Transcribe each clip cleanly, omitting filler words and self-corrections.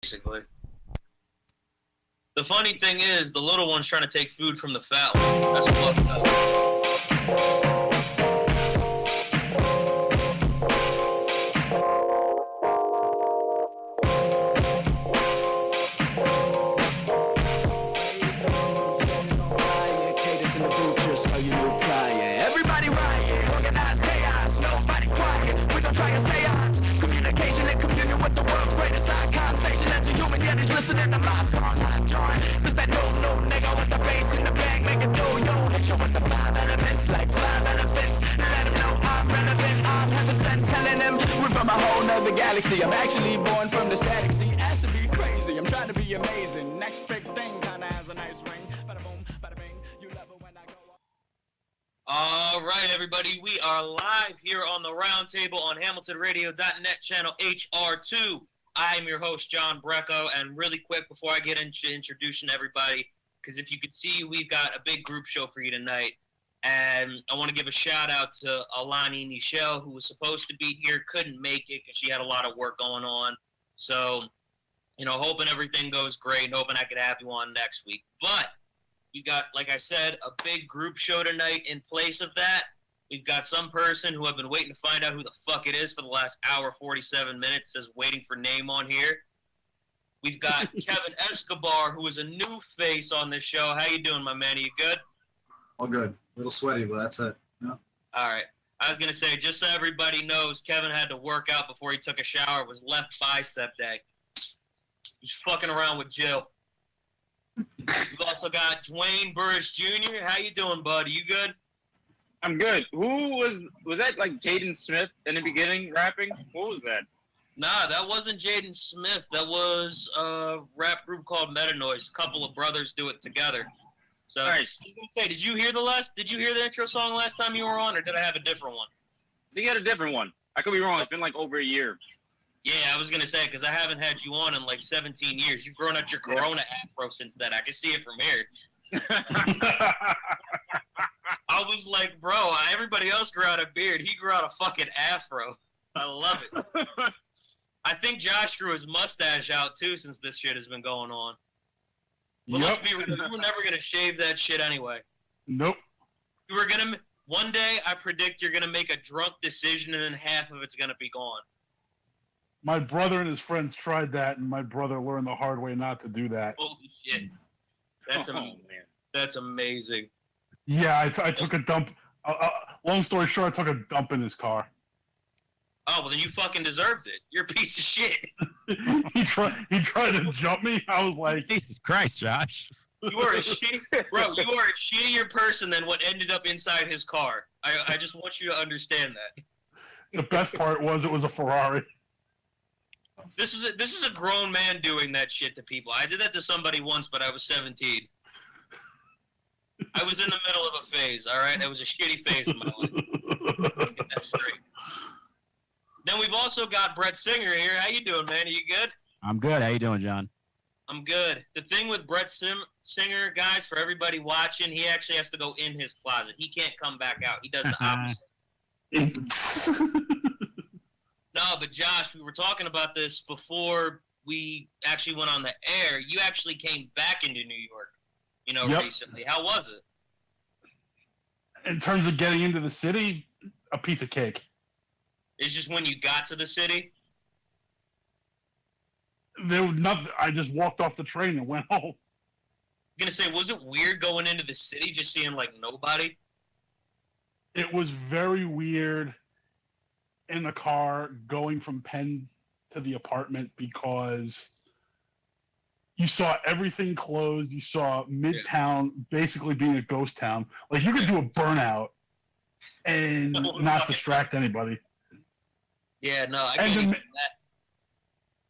basically. The funny thing is, the little one's trying to take food from the fat one. That's fucked up. Everybody riot, organized chaos, nobody quiet. We gon' try a seance. Communication and communion with the world's greatest icon. Station as a human, yet he's listening to my song. I'm John. This that no nigga with the bass in the bang, make it do. Yo, hit you with the five elements like five elephants. Let him know I'm relevant. I'm heaven sent, telling him we're from a whole nother galaxy. I'm actually born from the static sea. Ass to be crazy, I'm trying to be amazing. Next big thing kinda has a nice ring. Bada boom, bada bing. You love it when I go. All right, everybody, we are live here on the Roundtable on HamiltonRadio.net, channel HR2. I'm your host, John Brecco, and really quick before I get into introducing everybody, because if you could see, we've got a big group show for you tonight, and I want to give a shout-out to Alani Nichelle, who was supposed to be here, couldn't make it because she had a lot of work going on, so, hoping everything goes great, and hoping I could have you on next week, but we got, like I said, a big group show tonight. In place of that, we've got some person who I've been waiting to find out who the fuck it is for the last hour, 47 minutes, says waiting for name on here. We've got Kevin Escobar, who is a new face on this show. How you doing, my man? Are you good? All good. A little sweaty, but that's it. Yeah. All right. I was going to say, just so everybody knows, Kevin had to work out before he took a shower. It was left bicep day. He's fucking around with Jill. We've also got Dwayne Burris Jr. How you doing, bud? You good? I'm good. Who was that, like Jaden Smith in the beginning rapping? What was that? Nah, that wasn't Jaden Smith. That was a rap group called Meta Noise. A couple of brothers do it together. So, Nice. I was gonna say, did you hear the intro song last time you were on, or did I have a different one? I think you had a different one. I could be wrong. It's been like over a year. Yeah, I was gonna say, because I haven't had you on in like 17 years. You've grown out your Corona afro since then. I can see it from here. I was like, bro, everybody else grew out a beard. He grew out a fucking afro. I love it. I think Josh grew his mustache out too since this shit has been going on. But let's be real, you were never gonna shave that shit anyway. Nope. You were gonna one day. I predict you're gonna make a drunk decision and then half of it's gonna be gone. My brother and his friends tried that, and my brother learned the hard way not to do that. Holy shit! That's amazing. Yeah, I took a dump. Long story short, I took a dump in his car. Oh, well, then you fucking deserved it. You're a piece of shit. He tried to jump me. I was like, Jesus Christ, Josh. You are a shittier person than what ended up inside his car. I just want you to understand that. The best part was it was a Ferrari. This is a grown man doing that shit to people. I did that to somebody once, but I was 17. I was in the middle of a phase, all right? It was a shitty phase in my life. Let's get that straight. Then we've also got Brett Singer here. How you doing, man? Are you good? I'm good. How you doing, John? I'm good. The thing with Brett Singer, guys, for everybody watching, he actually has to go in his closet. He can't come back out. He does the opposite. No, but Josh, we were talking about this before we actually went on the air. You actually came back into New York, Yep. recently. How was it? In terms of getting into the city, a piece of cake. It's just when you got to the city? There was nothing. I just walked off the train and went home. I'm going to say, was it weird going into the city, just seeing, like, nobody? It was very weird in the car going from Penn to the apartment because you saw everything closed. You saw Midtown basically being a ghost town. Like, you could do a burnout and not distract anybody. Yeah, no, I can't even that.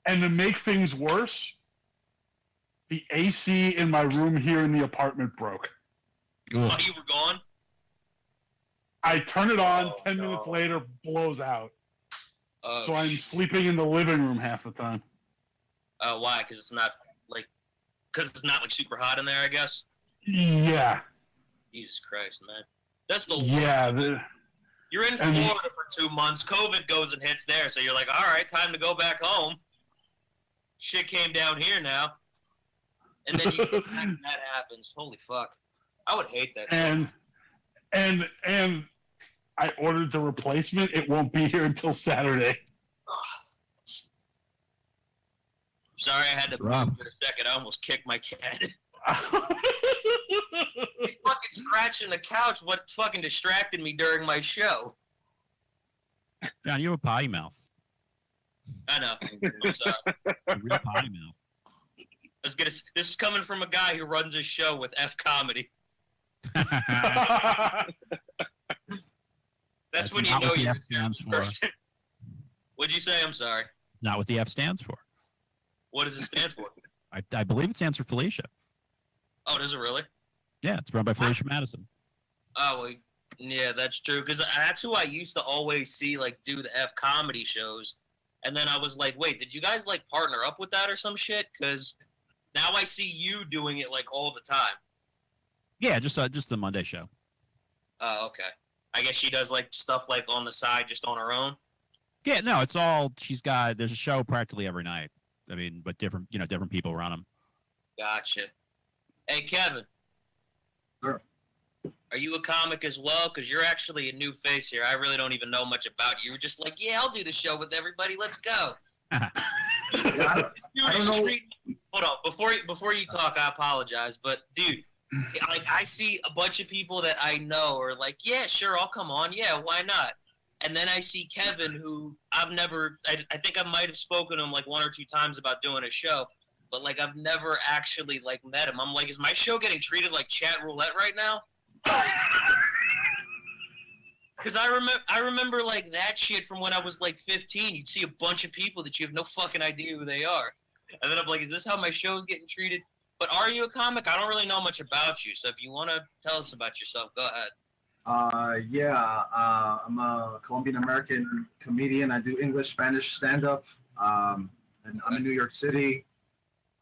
And to make things worse, the AC in my room here in the apartment broke. While you were gone? I turn it on, 10 minutes later, blows out. So I'm sleeping in the living room half the time. Why? Because it's not like super hot in there, I guess? Yeah. Jesus Christ, man. That's the worst. Yeah. You're in Florida for 2 months. COVID goes and hits there, so you're like, all right, time to go back home. shit came down here now. And then you get back and that happens. Holy fuck. I would hate that. And I ordered the replacement. It won't be here until Saturday. Sorry, I had to rough. move for a second. I almost kicked my cat. He's fucking scratching the couch. What fucking distracted me during my show? John, you have a potty mouth. I know. I'm sorry. A real potty mouth. This is coming from a guy who runs a show with F Comedy. That's when you not know what the you're F stands for. What'd you say? I'm sorry. Not what the F stands for. What does it stand for? I believe it stands for Felicia. Oh, does it really? Yeah, it's run by Felicia Madison. Oh, well, yeah, that's true. Because that's who I used to always see, like, do the F Comedy shows. And then I was like, wait, did you guys, like, partner up with that or some shit? Because now I see you doing it, like, all the time. Yeah, just the Monday show. Oh, okay. I guess she does, like, stuff, like, on the side just on her own. Yeah, no, it's all there's a show practically every night. I mean, but different people run them. Gotcha. Hey, Kevin. Sure. Are you a comic as well? Because you're actually a new face here. I really don't even know much about you. You're just like, yeah, I'll do the show with everybody. Let's go. Yeah, I don't know. Hold on. Before you talk, I apologize. But, dude, like, I see a bunch of people that I know are like, yeah, sure, I'll come on. Yeah, why not? And then I see Kevin, who I think I might have spoken to him like 1 or 2 times about doing a show, but like I've never actually like met him. I'm like, is my show getting treated like chat roulette right now? Because I remember like that shit from when I was like 15. You'd see a bunch of people that you have no fucking idea who they are. And then I'm like, is this how my show's getting treated? But are you a comic? I don't really know much about you. So if you want to tell us about yourself, go ahead. I'm a Colombian American comedian. I do English, Spanish stand-up, and I'm in New York City.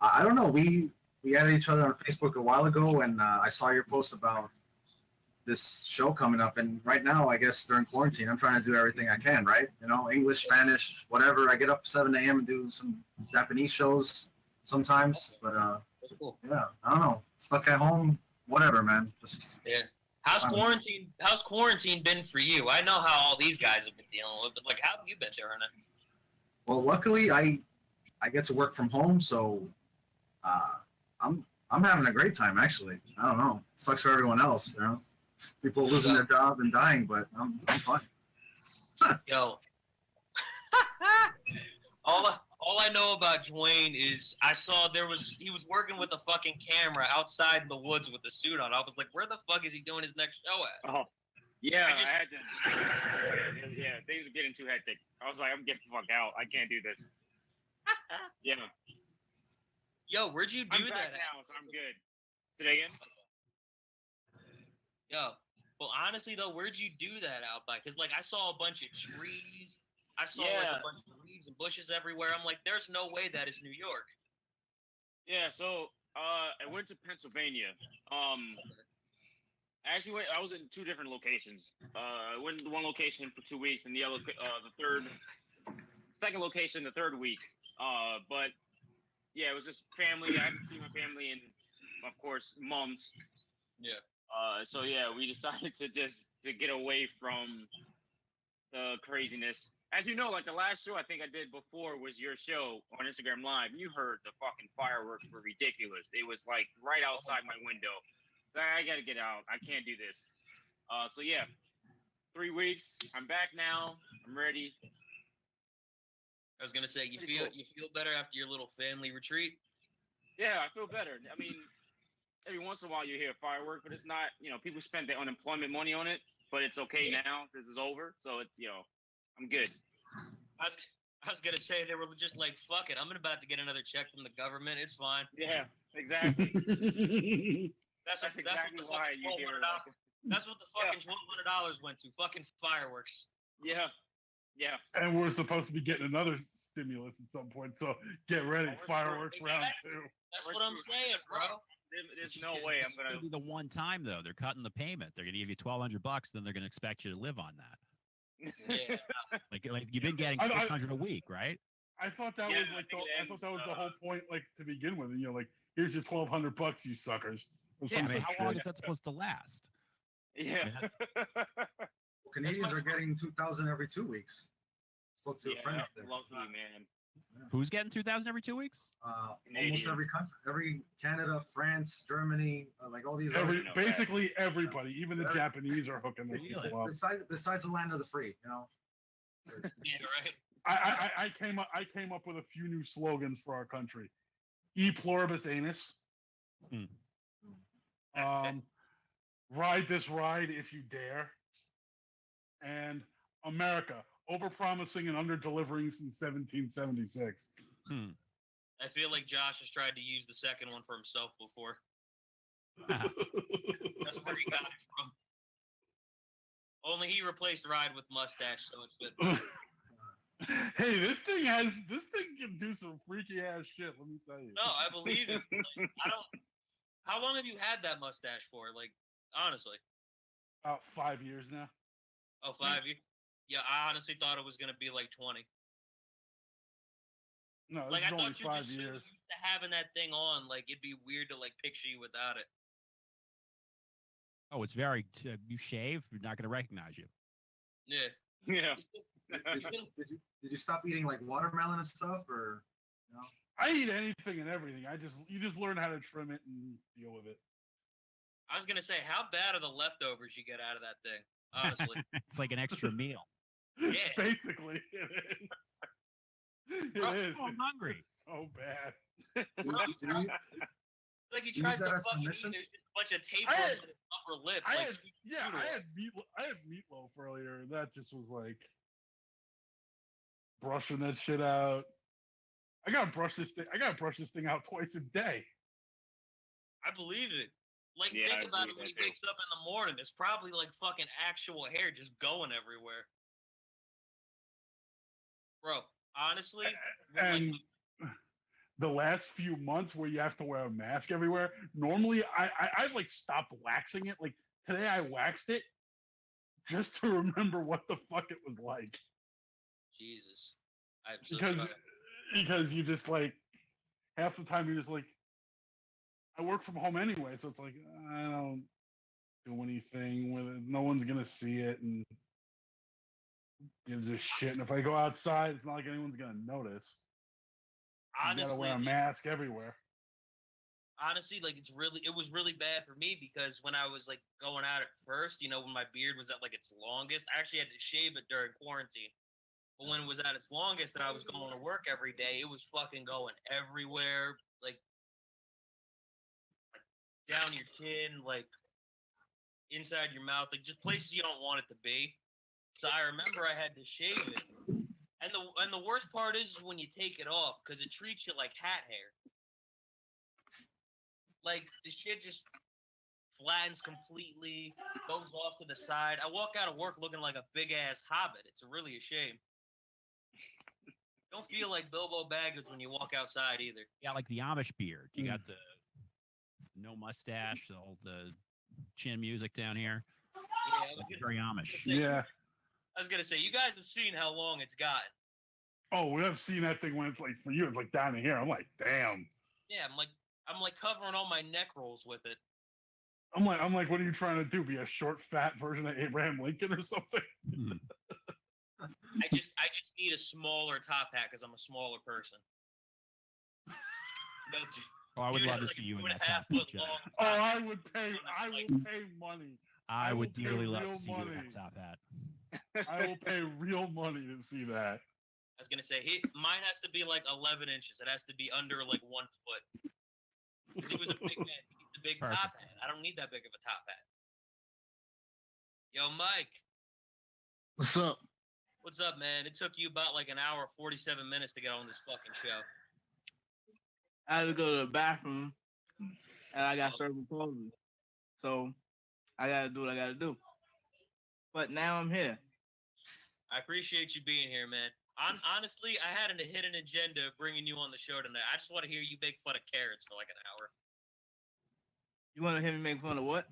I don't know. We added each other on Facebook a while ago, and I saw your post about this show coming up. And right now, I guess during quarantine, I'm trying to do everything I can. Right? You know, English, Spanish, whatever. I get up 7 a.m. and do some Japanese shows sometimes. But That's cool. yeah, I don't know. Stuck at home, whatever, man. Just Yeah. How's quarantine been for you? I know how all these guys have been dealing with it, but like, how have you been during it? Well, luckily, I get to work from home, so I'm having a great time. Actually, I don't know. Sucks for everyone else, you know. People losing their job and dying, but I'm fine. Yo, all I know about Dwayne is I saw he was working with a fucking camera outside in the woods with a suit on. I was like, where the fuck is he doing his next show at? Oh, yeah, I just- I had to. Yeah, things were getting too hectic. I was like, I'm getting the fuck out. I can't do this. Yeah, Yo, where'd you do I'm that back at? now, so I'm good. Say that again? Yo, well, honestly though, where'd you do that out by? Because like I saw a bunch of trees. I saw like Yeah. a bunch of leaves and bushes everywhere. I'm like, there's no way that is New York. Yeah, so I went to Pennsylvania. Actually, I was in 2 different locations. I went to one location for 2 weeks, and the other, second location the 3rd week. But yeah, it was just family. I haven't seen my family in, of course, months. Yeah. So yeah, we decided to get away from the craziness. As you know, like the last show I think I did before was your show on Instagram Live. You heard the fucking fireworks were ridiculous. It was like right outside my window. I gotta get out. I can't do this. So yeah, 3 weeks. I'm back now. I'm ready. I was gonna say, you Pretty feel better after your little family retreat? Yeah, I feel better. I mean, every once in a while you hear firework, but it's not. You know, people spend their unemployment money on it, but it's okay now. This is over, so it's I'm good. I was gonna say they were just like, fuck it, I'm about to get another check from the government. It's fine. Yeah, exactly. That's That's what exactly the why fucking you hear. $1,200. That's what the fucking $1,200 went to. Fucking fireworks. Yeah, yeah. And we're supposed to be getting another stimulus at some point, so get ready. Fireworks round 2. That's We're what I'm screwed. saying, bro. There's no way I'm It's gonna. be the one time though. They're cutting the payment. They're gonna give you $1,200, then they're gonna expect you to live on that. Yeah. Like you've been getting I- 600 a week, right? I thought that Yeah, was like I I think thought that was the it whole ends, point, like to begin with. You know, like here's your $1,200, you suckers. Or Yeah, I some mean, such how long shit. is that supposed to last? Yeah. Well, Canadians are getting 2,000 every 2 weeks. Spoke to a friend Yeah, up there. lucky, man. Who's getting 2,000 every 2 weeks? Almost Canadians. every country, every Canada, France, Germany, like all these. Every know, basically everybody, even the Every- Japanese are hooking their Really? people up. besides the land of the free, you know. Yeah, right. I came up with a few new slogans for our country. E pluribus anus. Ride this ride if you dare. And America, overpromising and under-delivering since 1776. I feel like Josh has tried to use the second one for himself before. Uh-huh. That's where he got it from. Only he replaced ride with mustache, so it's fit. Hey, this thing can do some freaky ass shit. Let me tell you. No, I believe it. Like, I don't. How long have you had that mustache for? Like, honestly. About 5 years now. Oh, 5 years. Yeah, I honestly thought it was gonna be like 20. No, this Like, is I only thought you're 5 just so years. used to having that thing on. Like, it'd be weird to like picture you without it. Oh, it's very. You shave, you're not going to recognize you. Yeah. Yeah. Did you stop eating like watermelon and stuff, or you know? I eat anything and everything. You just learn how to trim it and deal with it. I was gonna say, how bad are the leftovers you get out of that thing? Honestly. It's like an extra meal. Yeah. Basically, it is. It Bro, is. Oh, I'm hungry. It's so bad. Did you- It's like he You tries use to that as fucking eat, permission? there's just a bunch of tape I on had- his upper lip. I like, had I had meatloaf earlier, and that just was like brushing that shit out. I gotta brush this thing out twice a day. I believe it. Like, Yeah, I think about believe it when he that too. wakes up in the morning. There's probably like fucking actual hair just going everywhere. Bro, honestly, And the last few months where you have to wear a mask everywhere, normally I like stopped waxing it. Like today I waxed it just to remember what the fuck it was like. Jesus. I'm so Because sorry. because you just like half the time you're just like I work from home anyway, so it's like I don't do anything with it. No one's gonna see it and gives a shit. And if I go outside, it's not like anyone's gonna notice. So you gotta Honestly, wear a mask everywhere. honestly, like it was really bad for me because when I was like going out at first, you know, when my beard was at like its longest, I actually had to shave it during quarantine. But when it was at its longest and I was going to work every day, it was fucking going everywhere, like down your chin, like inside your mouth, like just places you don't want it to be. So I remember I had to shave it. And the worst part is when you take it off because it treats you like hat hair. Like the shit just flattens completely, goes off to the side. I walk out of work looking like a big ass hobbit. It's really a shame. Don't feel like Bilbo Baggins when you walk outside either. Yeah, like the Amish beard. You got the no mustache, all the chin music down here. Yeah, Like very Amish. Yeah. I was gonna say you guys have seen how long it's gotten. Oh, we have seen that thing when it's like for you, it's like down in here. I'm like, damn. Yeah, I'm like covering all my neck rolls with it. I'm like, what are you trying to do? Be a short, fat version of Abraham Lincoln or something? Hmm. I just need a smaller top hat because I'm a smaller person. No, Oh, I would dude love had, to like, see a you in 2.5 that top foot hat, Jeff. long Oh, top I hat. will pay money. I will would pay dearly love real to see you in money. that top hat. I will pay real money to see that. I was gonna say mine has to be like 11 inches. It has to be under like 1 foot. Because he was a big man. He needs a big top Perfect. hat. I don't need that big of a top hat. Yo, Mike, What's up? what's up, man? It took you about like an hour 47 minutes to get on this fucking show. I had to go to the bathroom and I got served with clothes. So I gotta do what I gotta do. But now I'm here. I appreciate you being here, man. Honestly, I had a hidden agenda of bringing you on the show tonight. I just want to hear you make fun of carrots for like an hour. You wanna hear me make fun of what?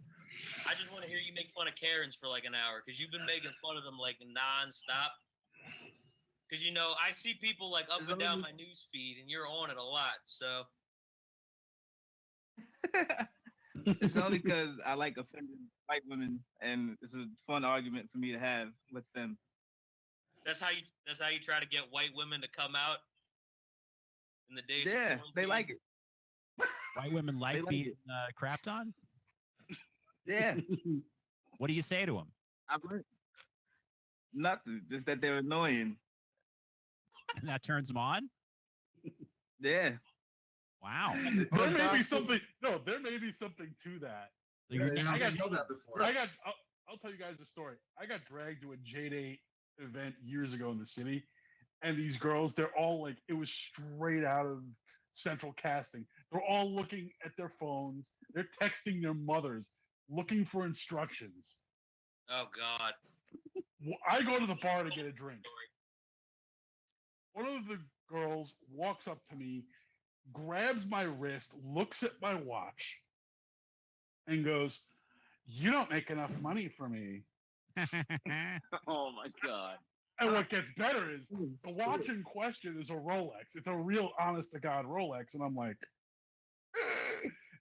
I just want to hear you make fun of Karens for like an hour because you've been making fun of them like nonstop. Because I see people like up It's and down only- my news feed, and you're on it a lot. So It's only because I like offending white women, and it's a fun argument for me to have with them. that's how you try to get white women to come out in the days. Yeah, of they quarantine. like it. White women like like being it. crapped on. Yeah, What do you say to them? I've learned nothing. Just that they're annoying. And that turns them on. Yeah. Wow. There may be Doctor- something. No, there may be something to that. So you're Yeah, now- I got- know that before. I'll tell you guys a story. I got dragged to a J-Date event years ago in the city, and these girls, they're all like, it was straight out of Central Casting. They're all looking at their phones. They're texting their mothers, looking for instructions. Oh God. I go to the bar to get a drink. One of the girls walks up to me, grabs my wrist, looks at my watch, and goes, "You don't make enough money for me." Oh my god. And what gets better is the watch in question is a Rolex. It's a real honest to God Rolex. And I'm like,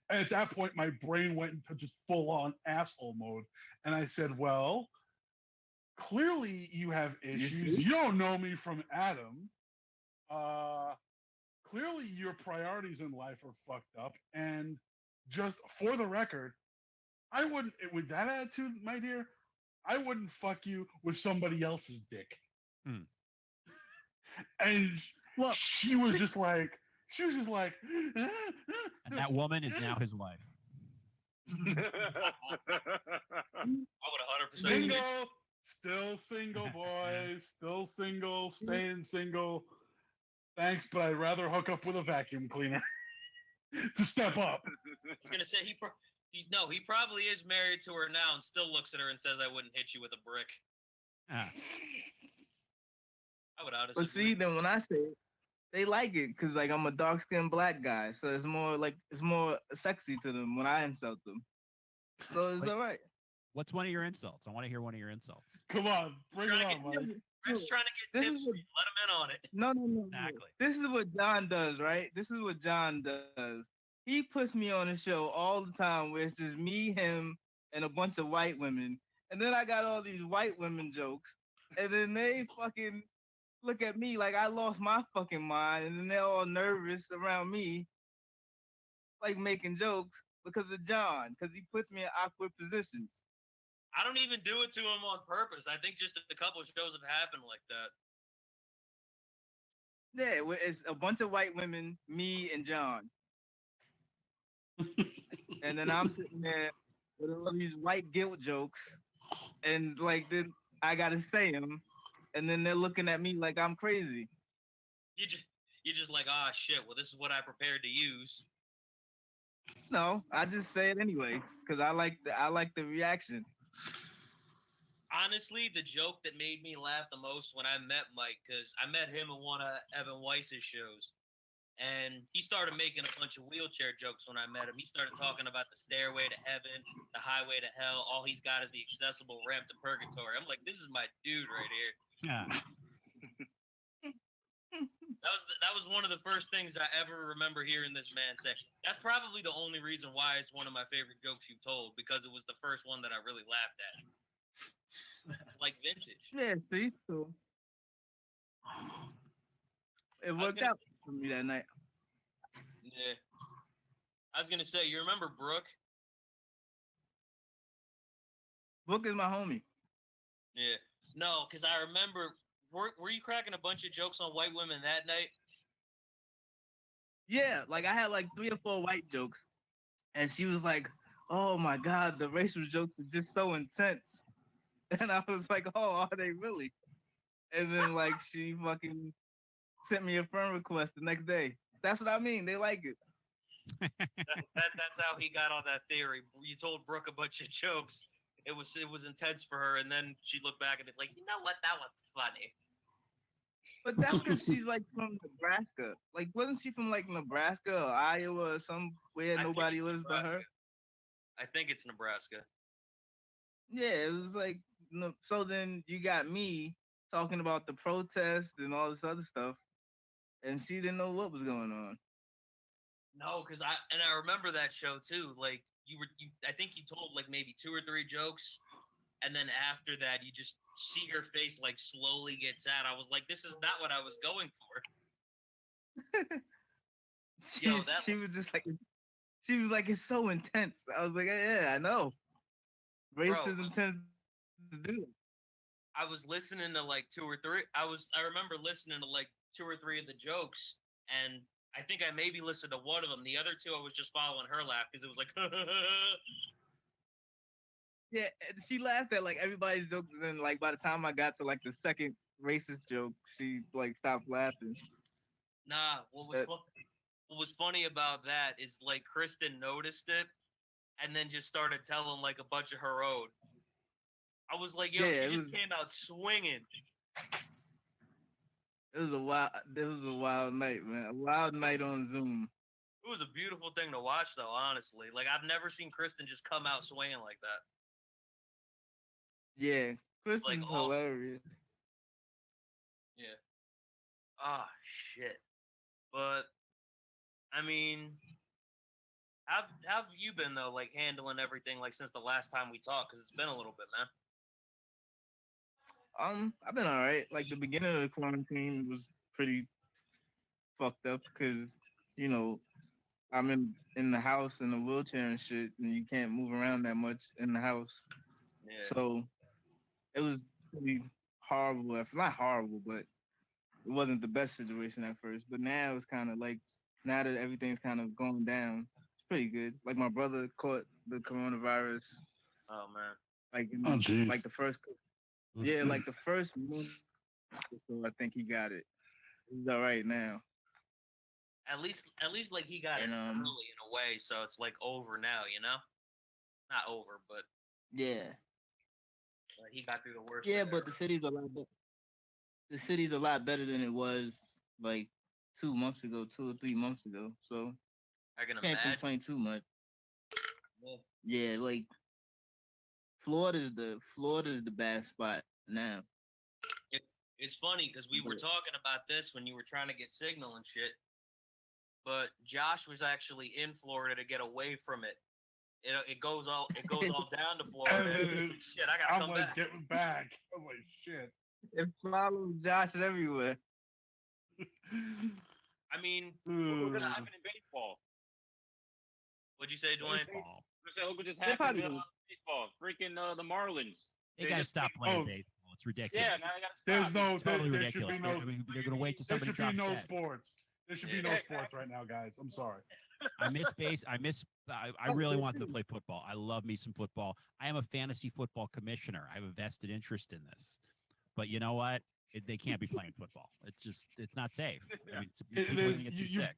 and at that point, my brain went into just full on asshole mode. And I said, well, clearly you have issues. see? You don't know me from Adam. Clearly your priorities in life are fucked up. And just for the record, I wouldn't, with that attitude, my dear, I wouldn't fuck you with somebody else's dick. Hmm. And Well- she was just like, And that woman is now his wife. I would 100%. single, still single, boys, still single, staying single. Thanks, but I'd rather hook up with a vacuum cleaner to step up. I was gonna say he probably is married to her now and still looks at her and says, "I wouldn't hit you with a brick." Ah. I would honestly. But see, then when I say it, they like it because like I'm a dark skinned black guy, so it's more sexy to them when I insult them. So it's Wait. all right. What's one of your insults? I want to hear one of your insults. Come on, bring it on, Mike. Brett's trying to get This tips is for what- you. Let him in on it. No. Exactly. This is what John does, right? This is what John does. He puts me on a show all the time where it's just me, him, and a bunch of white women. And then I got all these white women jokes. And then they fucking look at me like I lost my fucking mind. And then they're all nervous around me, like making jokes because of John, because he puts me in awkward positions. I don't even do it to him on purpose. I think just a couple of shows have happened like that. Yeah, it's a bunch of white women, me and John. And then I'm sitting there with all these white guilt jokes, and like then I gotta say them, and then they're looking at me like I'm crazy. You're just like, ah, shit. Well, this is what I prepared to use. No, I just say it anyway because I like the reaction. Honestly, the joke that made me laugh the most when I met Mike, because I met him in one of Evan Weiss's shows, and he started making a bunch of wheelchair jokes when I met him. He started talking about the stairway to heaven, the highway to hell. All he's got is the accessible ramp to purgatory. I'm like, this is my dude right here. Yeah. That was one of the first things I ever remember hearing this man say. That's probably the only reason why it's one of my favorite jokes you've told, because it was the first one that I really laughed at. Like vintage. Yeah, see, so it was worked gonna- out for me that night. Yeah. I was gonna say, you remember Brooke? Book is my homie. Yeah. No, because I remember. Were you cracking a bunch of jokes on white women that night? Yeah, like I had like 3 or 4 white jokes, and she was like, "Oh my god, the racial jokes are just so intense," and I was like, "Oh, are they really?" And then like she fucking sent me a friend request the next day. That's what I mean. They like it. That's how he got on that theory. You told Brooke a bunch of jokes. It was intense for her, and then she looked back at it like, you know what, that was funny. But that's because she's like from Nebraska. Like, wasn't she from like Nebraska or Iowa or somewhere I think nobody it's lives but her? Nebraska. I think it's Nebraska. Yeah, it was like, no, so then you got me talking about the protest and all this other stuff, and she didn't know what was going on. No, because I remember that show too. Like I think you told like maybe 2 or 3 jokes, and then after that you just see her face like slowly get sad. I was like, this is not what I was going for. Yo, She was just like, she was like, it's so intense. I was like, yeah, I know. Racism tends to do it. I was listening to like 2 or 3. I remember listening to like 2 or 3 of the jokes, and I think I maybe listened to one of them. The other 2, I was just following her laugh because it was like, Yeah, and she laughed at like everybody's jokes, and then like by the time I got to like the second racist joke, she like stopped laughing. nah. What was funny about that is like Kristen noticed it, and then just started telling like a bunch of her own. I was like, yo, Yeah, she just came out swinging. It was a wild night, man. A wild night on Zoom. It was a beautiful thing to watch, though. Honestly, like I've never seen Kristen just come out swinging like that. Yeah, Kristen's oh. hilarious. Yeah. Ah, shit. But I mean, how have you been though? Like handling everything like since the last time we talked? Because it's been a little bit, man. I've been all right. Like the beginning of the quarantine was pretty fucked up because, you know, I'm in the house in a wheelchair and shit, and you can't move around that much in the house. Yeah. So it was pretty horrible. Not horrible, but it wasn't the best situation at first. But now it's kind of like, now that everything's kind of going down, it's pretty good. Like my brother caught the coronavirus. Oh man. Like jeez. like the first. Yeah, like the first month or so, I think he got it. He's all right now. At least like he got it early in a way, so it's like over now, you know? Not over, but Yeah. he got through the worst. Yeah, but the city's a lot better. The city's a lot better than it was like 2 months ago, 2 or 3 months ago. So I can can't imagine. complain too much. Yeah. Yeah, like Florida's the bad spot now. It's funny because we were talking about this when you were trying to get signal and shit. But Josh was actually in Florida to get away from it. It goes all down to Florida. Shit, I gotta come like, back. Getting back. I'm like, shit. It follows Josh everywhere. I mean, look what just happened in baseball. What'd you say, Dwayne? Baseball. Look what just happened in baseball. Freaking the Marlins. They gotta just stop playing baseball. It's ridiculous. Yeah, now they gotta stop. Totally there should ridiculous. be no. I mean, they're gonna wait till There somebody should be drops no dead. sports. There should be no sports right now, guys. I'm sorry. I really want to play football. I love me some football. I am a fantasy football commissioner. I have a vested interest in this. But you know what? They can't be playing football. It's not safe. I mean, people are gonna get too sick.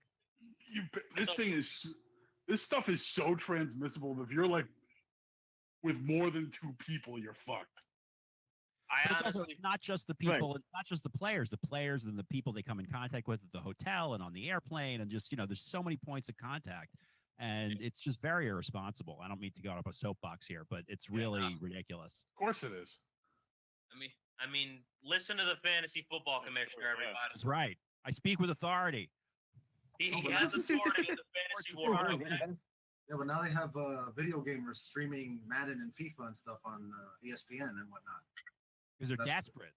This stuff is so transmissible that if you're like with more than 2 people, you're fucked. It's not just the people, it's not just the players and the people they come in contact with at the hotel and on the airplane, and just, there's so many points of contact, and it's just very irresponsible. I don't mean to go up a soapbox here, but it's really ridiculous. Of course it is. I mean, listen to the fantasy football commissioner, everybody. That's right. I speak with authority. He has authority in the fantasy world. Yeah, but now they have video gamers streaming Madden and FIFA and stuff on ESPN and whatnot. Because they're desperate.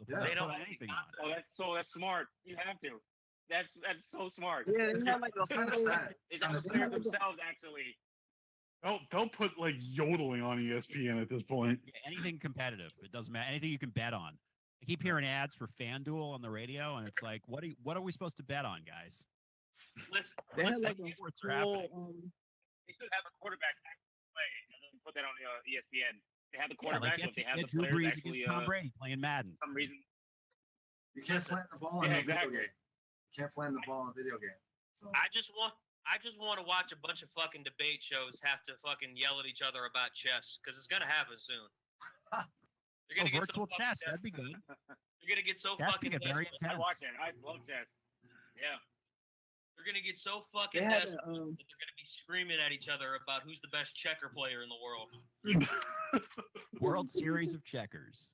They don't put anything on. Oh, that's smart. You have to. That's so smart. Yeah, it's not like kind of sad. It's unfair themselves, actually. They'll put like yodeling on ESPN at this point. Yeah, anything competitive. It doesn't matter. Anything you can bet on. I keep hearing ads for FanDuel on the radio, and it's like, what are we supposed to bet on, guys? Listen, They have like sports a are happening. They should have a quarterback actually play and then put that on ESPN. They have the quarterback, so if they have the Drew players Brees actually against Tom Brady playing Madden. for some reason. You can't slant the ball in a exactly. video game. You can't slant the ball in a video game. So I just want to watch a bunch of fucking debate shows have to fucking yell at each other about chess because it's gonna happen soon. They're gonna get virtual so chess. fucking That'd be good. They're gonna get so Chess fucking can get very desperate. I intense. watch it. I love chess. Yeah. They're gonna get so fucking They had desperate a, that they're gonna be screaming at each other about who's the best checker player in the world. World Series of Checkers.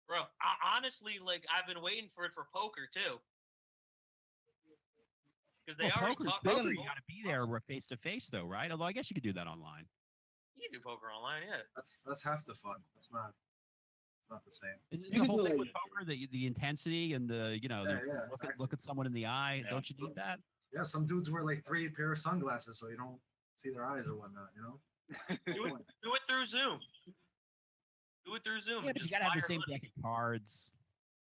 Bro, honestly, like I've been waiting for it for poker too. Because they already talked about poker, you got to be there face to face, though, right? Although I guess you could do that online. You can do poker online, yeah. That's half the fun. It's not the same. Is the whole thing with poker the intensity and the look at someone in the eye? Yeah. Don't you need that? Yeah, some dudes wear like 3 pair of sunglasses so you don't see their eyes or whatnot. You know. Do it through Zoom. Do it through Zoom. Yeah, but you got to have the same deck of cards.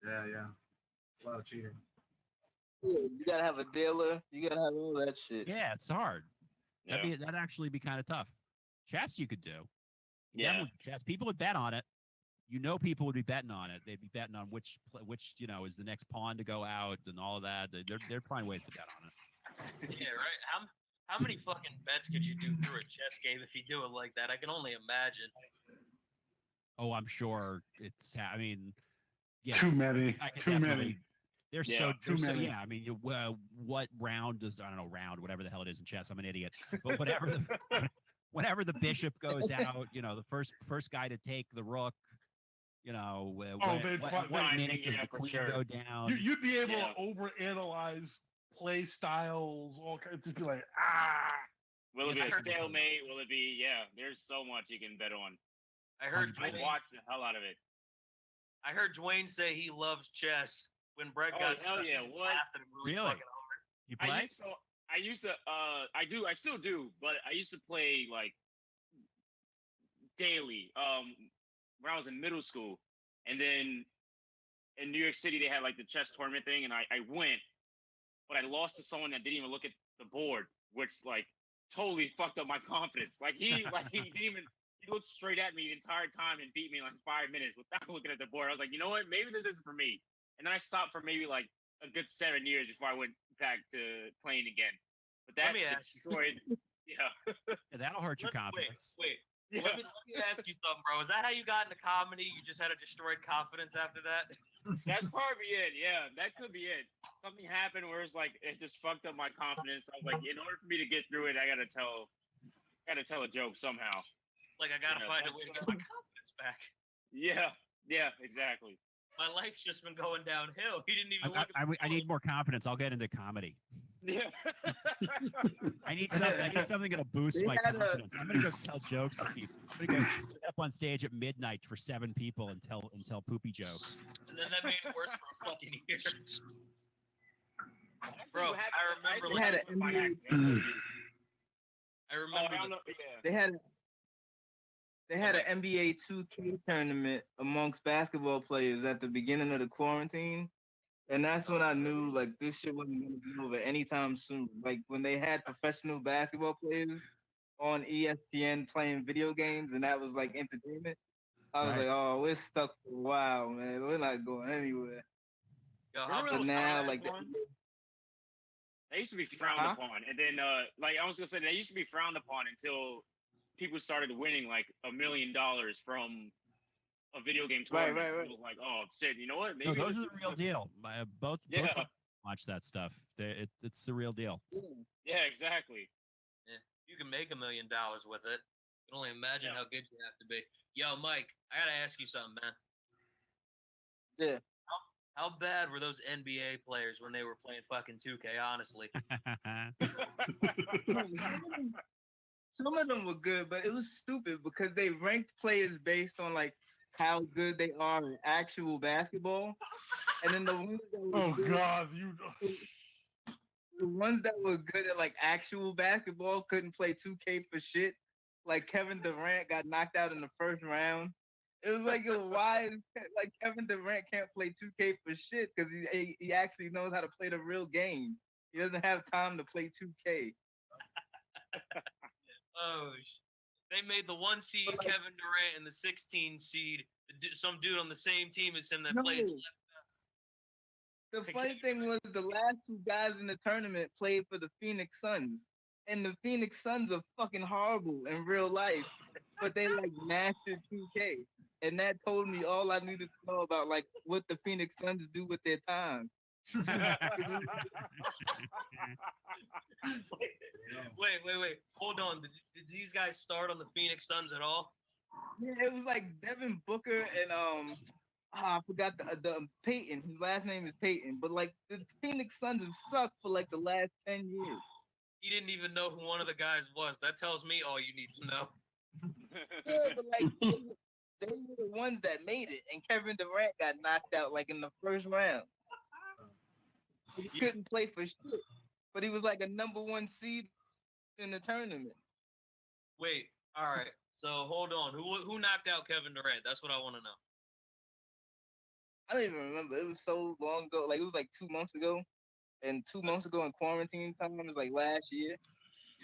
Yeah. It's a lot of cheating. You gotta have a dealer. You gotta have all that shit. Yeah, it's hard. Yeah. That'd actually be kind of tough. Chess you could do. Yeah. Chess. People would bet on it. You know, people would be betting on it. They'd be betting on which is the next pawn to go out and all of that. They'd find ways to bet on it. Yeah, right. How many fucking bets could you do through a chess game if you do it like that? I can only imagine. Oh, I'm sure it's. I mean, yeah, Too many. Too many. They're Yeah, so many. yeah. I mean, what round does I don't know whatever the hell it is in chess. I'm an idiot. But whenever the bishop goes out, the first guy to take the rook. What minute does the queen go down? You'd be able to overanalyze play styles. All kinds. Just be like, Will it be I a heard- stalemate? Will it be? Yeah, there's so much you can bet on. I heard I Dwayne, watched the hell out of it. I heard Dwayne say he loves chess. When Brett Oh, got hell stuck, he yeah, just what? laughed at him really Really? fucking hard. You I play? still do, but I used to play like daily. When I was in middle school, and then in New York City they had like the chess tournament thing, and I went, but I lost to someone that didn't even look at the board, which like totally fucked up my confidence. Like he didn't even. He looked straight at me the entire time and beat me in like 5 minutes without looking at the board. I was like, you know what? Maybe this isn't for me. And then I stopped for maybe like a good 7 years before I went back to playing again. But that Let me ask you. destroyed. Yeah. Yeah, that'll hurt your confidence. Wait. Yeah. Let me ask you something, bro. Is that how you got into comedy? You just had a destroyed confidence after that? That's probably it. Yeah, that could be it. Something happened where it's like it just fucked up my confidence. I was like, in order for me to get through it, I gotta tell a joke somehow. Like I gotta Yeah, find a that's, way to get my confidence back. Yeah, exactly. My life's just been going downhill. He didn't even I, look at the I need more confidence. I'll get into comedy. Yeah. I need something that'll boost They my had a- confidence. I'm gonna go tell jokes to people. I'm gonna go up on stage at midnight for 7 people and tell poopy jokes. And then that made it worse for a fucking year. Actually, Bro, what happened- I remember, actually like- happened by They had an accident. I Oh, remember I don't know. Yeah. They had an NBA 2K tournament amongst basketball players at the beginning of the quarantine. And that's when I knew like this shit wasn't gonna be over anytime soon. Like when they had professional basketball players on ESPN playing video games and that was like entertainment. I was Right. like, oh, we're stuck for a while, man. We're not going anywhere. Yo, Remember how But those now, highlight like, ones? They used to be frowned Huh? upon, and then like I was gonna say, they used to be frowned upon until people started winning like $1 million from a video game Right, tournament. right. It was like, oh shit, you know what? No, Maybe those this are the is real the- deal. Both Yeah. watch that stuff. It's the real deal. Yeah, exactly. you can make $1 million with it. You can only imagine Yeah. how good you have to be. Yo, Mike, I gotta ask you something, man. Yeah. How bad were those NBA players when they were playing fucking 2K? Honestly, Some of them were good, but it was stupid because they ranked players based on like how good they are in actual basketball, and then the ones that were Oh good, God, the ones that were good at like actual basketball couldn't play 2K for shit. Like Kevin Durant got knocked out in the first round. It was like, yo, why is like Kevin Durant can't play 2K for shit because he actually knows how to play the real game. He doesn't have time to play 2K. they made the 1 seed But, like- Kevin Durant and the 16 seed some dude on the same team as him that No. plays left. The funny thing was the last 2 guys in the tournament played for the Phoenix Suns. And the Phoenix Suns are fucking horrible in real life. But they like mastered 2K. And that told me all I needed to know about like what the Phoenix Suns do with their time. Wait. Hold on. Did these guys start on the Phoenix Suns at all? Yeah, it was like Devin Booker and I forgot the Peyton. His last name is Peyton, but like the Phoenix Suns have sucked for like the last 10 years. He didn't even know who one of the guys was. That tells me all you need to know. Yeah, but like they were the ones that made it, and Kevin Durant got knocked out like in the first round. He couldn't play for shit, but he was like a #1 seed in the tournament. Wait, all right. So hold on. Who knocked out Kevin Durant? That's what I want to know. I don't even remember. It was so long ago. Like it was like 2 months ago, and 2 months ago in quarantine time was like last year.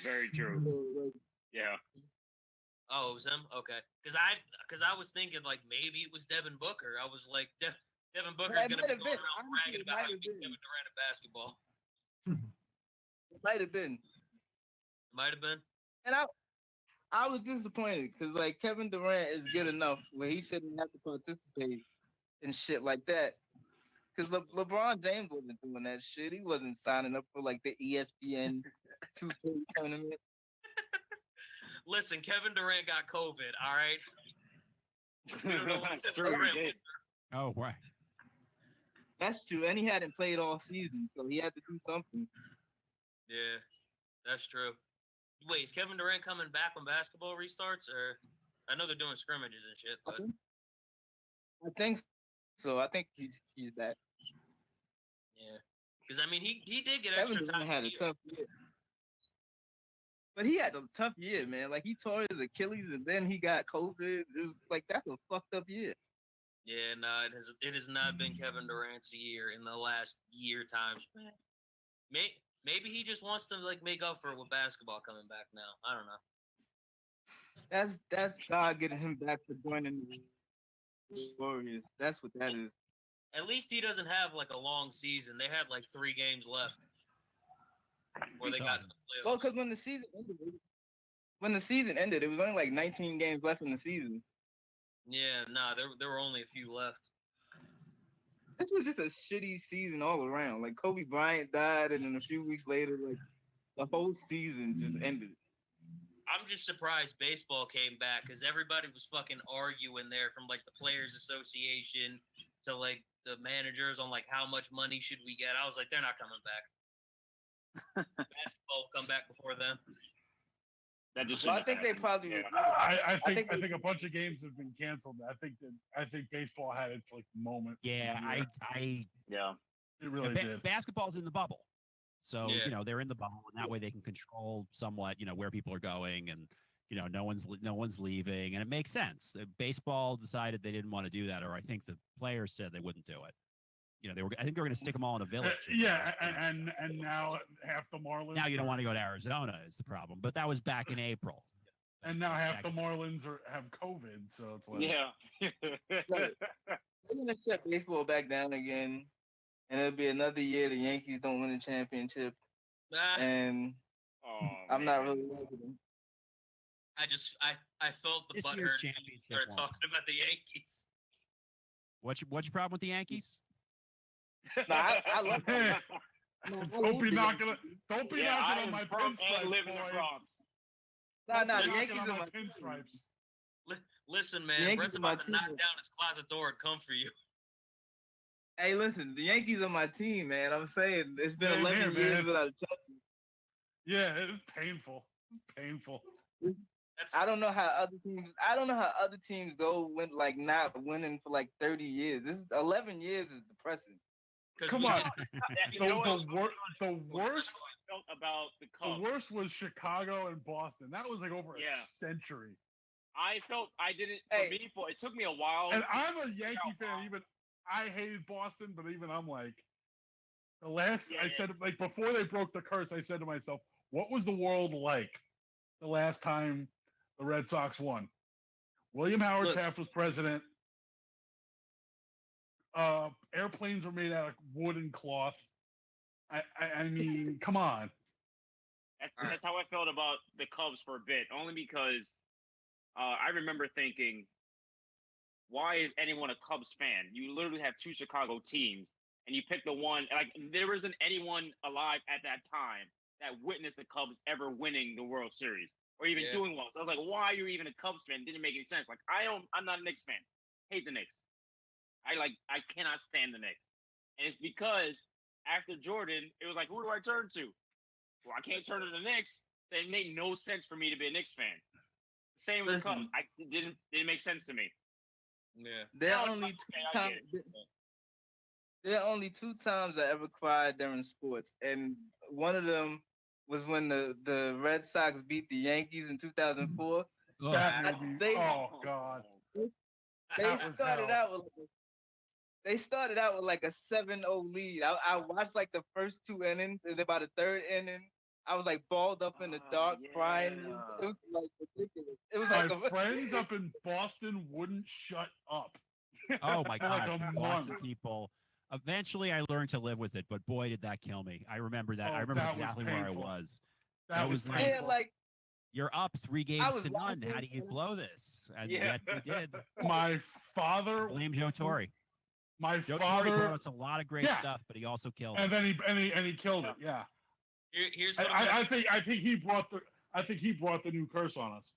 Very true. So, like, Yeah. Oh, it was him. Okay, because I was thinking like maybe it was Devin Booker. I was like Devin Booker's That gonna might be have going been. around Honestly, bragging it about might how he have beat been. Kevin Durant at basketball. It might have been. Might have been. And I was disappointed because like Kevin Durant is good enough where he shouldn't have to participate in shit like that. Because LeBron James wasn't doing that shit. He wasn't signing up for like the ESPN 2K tournament. Listen, Kevin Durant got COVID. All right. We don't know what That's Kevin true. He Durant did. Oh, right. That's true. And he hadn't played all season, so he had to do something. Yeah, that's true. Wait, is Kevin Durant coming back when basketball restarts, or I know they're doing scrimmages and shit, but I think so. I think he's back. yeah, because I mean he did get Kevin extra Durant time. had a tough year. But he had a tough year, man. Like he tore his Achilles and then he got COVID. It was like that's a fucked up year. Yeah, no, it has not been Kevin Durant's year in the last year times. Maybe he just wants to like make up for it with basketball coming back now. I don't know. That's God getting him back to joining the Warriors. That's what that is. At least he doesn't have like a long season. They had like 3 games left where they got in the playoffs. Well, because when the season ended, it was only like 19 games left in the season. Yeah, nah, there were only a few left. This was just a shitty season all around. Like Kobe Bryant died, and then a few weeks later, like the whole season just ended. I'm just surprised baseball came back because everybody was fucking arguing there, from like the Players Association to like the managers on like how much money should we get. I was like, they're not coming back. Basketball will come back before them. That just. Well, I think they probably. Yeah. I think a bunch of games have been canceled. I think baseball had its like moment. Yeah, Yeah. It really did. Basketball's in the bubble, so Yeah. they're in the bubble, and that way they can control somewhat, where people are going, and no one's leaving, and it makes sense. Baseball decided they didn't want to do that, or I think the players said they wouldn't do it. I think they were going to stick them all in a village. Yeah, and now half the Marlins. Now you don't want to go to Arizona is the problem, but that was back in April. And now half the Marlins have COVID, so it's like Yeah. They're gonna shut baseball back down again, and it'll be another year the Yankees don't win a championship, Nah, and Oh, I'm not man. really liking them. I felt the This butt year's hurt when you championship started won. talking about the Yankees. What's your problem with the Yankees? No, I love them. don't be knocking on Yeah, I on am my from and pinstripes, live in the boys. Bronx. No, the Knocking Yankees on are my my team. pinstripes. Listen, man, Yankees Brett's are my about to knock team. down his closet door and come for you. Hey, listen, the Yankees are my team, man. I'm saying it's been Same 11 here, years man. without a champion. Yeah, it's painful. It's painful. That's I don't know how other teams go when like not winning for like 30 years. This is 11 years is depressing. 'cause Come we on. did- You know what? The worst I felt about the Cubs. The worst was Chicago and Boston. That was like over Yeah. a century. I felt I didn't. Hey. It took me a while. And I'm a Yankee fan. Even I hated Boston, but even I'm like, I said, like, before they broke the curse, I said to myself, what was the world like the last time the Red Sox won? William Howard Look. Taft was president. Airplanes were made out of wood and cloth. I mean, come on. That's how I felt about the Cubs for a bit, only because I remember thinking, why is anyone a Cubs fan? You literally have 2 Chicago teams, and you pick the one. Like, there isn't anyone alive at that time that witnessed the Cubs ever winning the World Series or even Yeah. doing well. So I was like, why are you even a Cubs fan? Didn't make any sense. Like, I'm not a Knicks fan. Hate the Knicks. I cannot stand the Knicks, and it's because after Jordan, it was like, who do I turn to? Well, I can't turn to the Knicks. So it made no sense for me to be a Knicks fan. Same with the Cubs. Didn't make sense to me. Yeah. There are only two times. There are only two times I ever cried during sports, and one of them was when the Red Sox beat the Yankees in 2004. That movie. They- Oh God. They That was started hell. out with like a 7-0 lead. I watched like the first 2 innings, and about the third inning, I was like balled up in the dark, crying. It was like ridiculous. It was My like friends up in Boston wouldn't shut up. Oh my For like God, a Boston month. people. Eventually, I learned to live with it, but boy, did that kill me. I remember that. Oh, I remember that was exactly where I painful. was. That was like- yeah, painful. like You're up 3 games was to none. How do laughing you and- blow this? And Yeah. yet they did. My father. Blame Joe Torre. My Joe Torre put father. us a lot of great Yeah. stuff, but he also killed And us. then he killed it. Yeah. Here's what I'm I think he brought the new curse on us.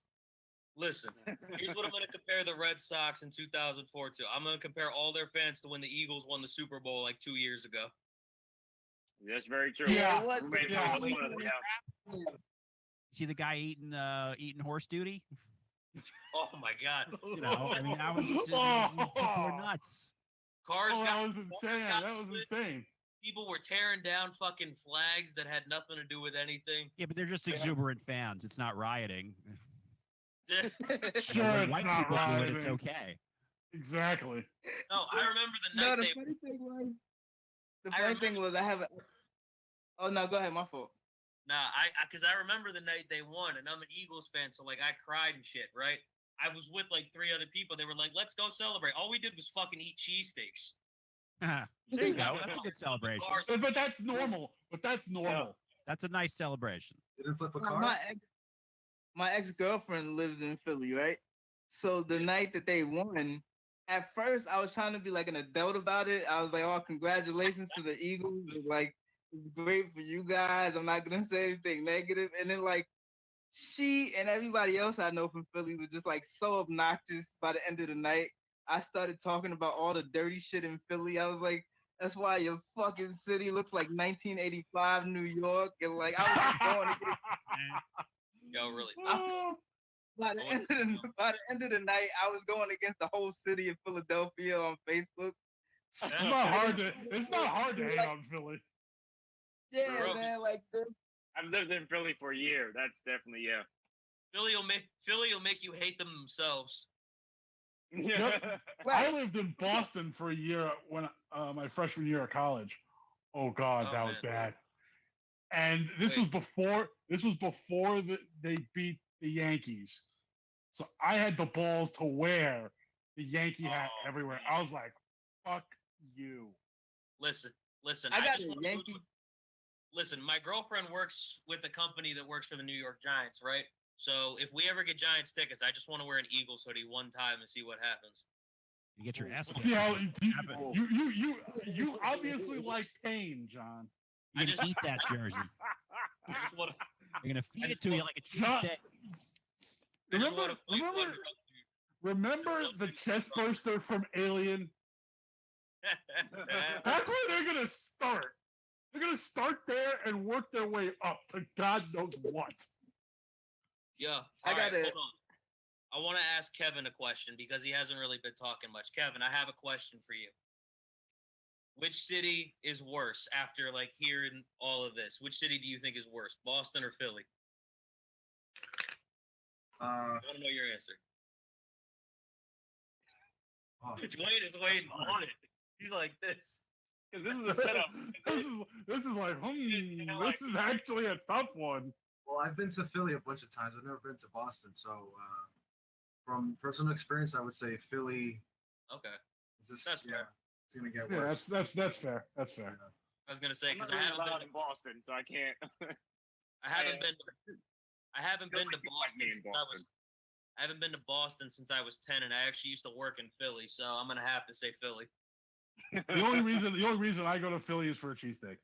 Listen, here's what I'm going to compare the Red Sox in 2004 to. I'm going to compare all their fans to when the Eagles won the Super Bowl like 2 years ago. That's very true. Yeah. what? Everybody Yeah. knows one of them, yeah. See the guy eating horse duty? Oh my God, You know, I mean, I was just, these people were nuts. cars Oh, got that was cars insane. got That was lit. insane. People were tearing down fucking flags that had nothing to do with anything. Yeah, but they're just exuberant fans. It's not rioting. Sure, When it's white not people do it, it's rioting. okay. Exactly. No, I remember the No, night the they. funny thing was, I I have a. Oh no, go ahead. My fault. Nah, because I remember the night they won, and I'm an Eagles fan, so like I cried and shit, right? I was with like 3 other people. They were like, "Let's go celebrate." All we did was fucking eat cheesesteaks. There you go. That's a good celebration. Cars- But that's normal. That's a nice celebration. Didn't flip a car. My ex-girlfriend lives in Philly, right? So the night that they won, at first I was trying to be like an adult about it. I was like, "Oh, congratulations to the Eagles! Like, it's great for you guys. I'm not gonna say anything negative." And then like, she and everybody else I know from Philly was just like so obnoxious. By the end of the night, I started talking about all the dirty shit in Philly. I was like, "That's why your fucking city looks like 1985 New York." And like, I was just going to get Yo, really. by the end of the night, I was going against the whole city of Philadelphia on Facebook. It's not hard to hate on Philly. Yeah, Bro. man, like I've lived in Philly for a year. That's definitely Philly will make you hate them themselves. yeah. I lived in Boston for a year when my freshman year of college. Oh God, Oh, that was man. bad. And this was before they beat the Yankees. So I had the balls to wear the Yankee hat Oh, everywhere. man. I was like, "Fuck you." Listen. I got just a wanna Yankee. Listen, my girlfriend works with a company that works for the New York Giants, right? So if we ever get Giants tickets, I just want to wear an Eagles hoodie one time and see what happens. You get your ass See how kicked. you obviously like pain, John. You're I just- gonna eat that jersey. I just want to. You're gonna feed it to you like a John- cheesesteak. Remember the chest burster from Alien? That's where they're gonna start. They're gonna start there and work their way up to God knows what. Yeah. I all right, gotta- hold on. I want to ask Kevin a question because he hasn't really been talking much. Kevin, I have a question for you. Which city is worse after like hearing all of this? Which city do you think is worse, Boston or Philly? I want to know your answer. Oh, Dwayne is waiting on it. He's like this. Because this is a setup. This is like, this is actually a tough one. well, I've been to Philly a bunch of times. I've never been to Boston. So, from personal experience, I would say Philly. Okay. Just, That's yeah, fair. it's gonna get Yeah, worse. that's fair. That's fair. I was gonna say I'm because not I really haven't allowed been. in Boston, so I can't. I haven't been. I haven't been to Nobody can find Boston me in since I was. I haven't been to Boston since I was 10, and I actually used to work in Philly, so I'm gonna have to say Philly. The only reason I go to Philly is for a cheesesteak.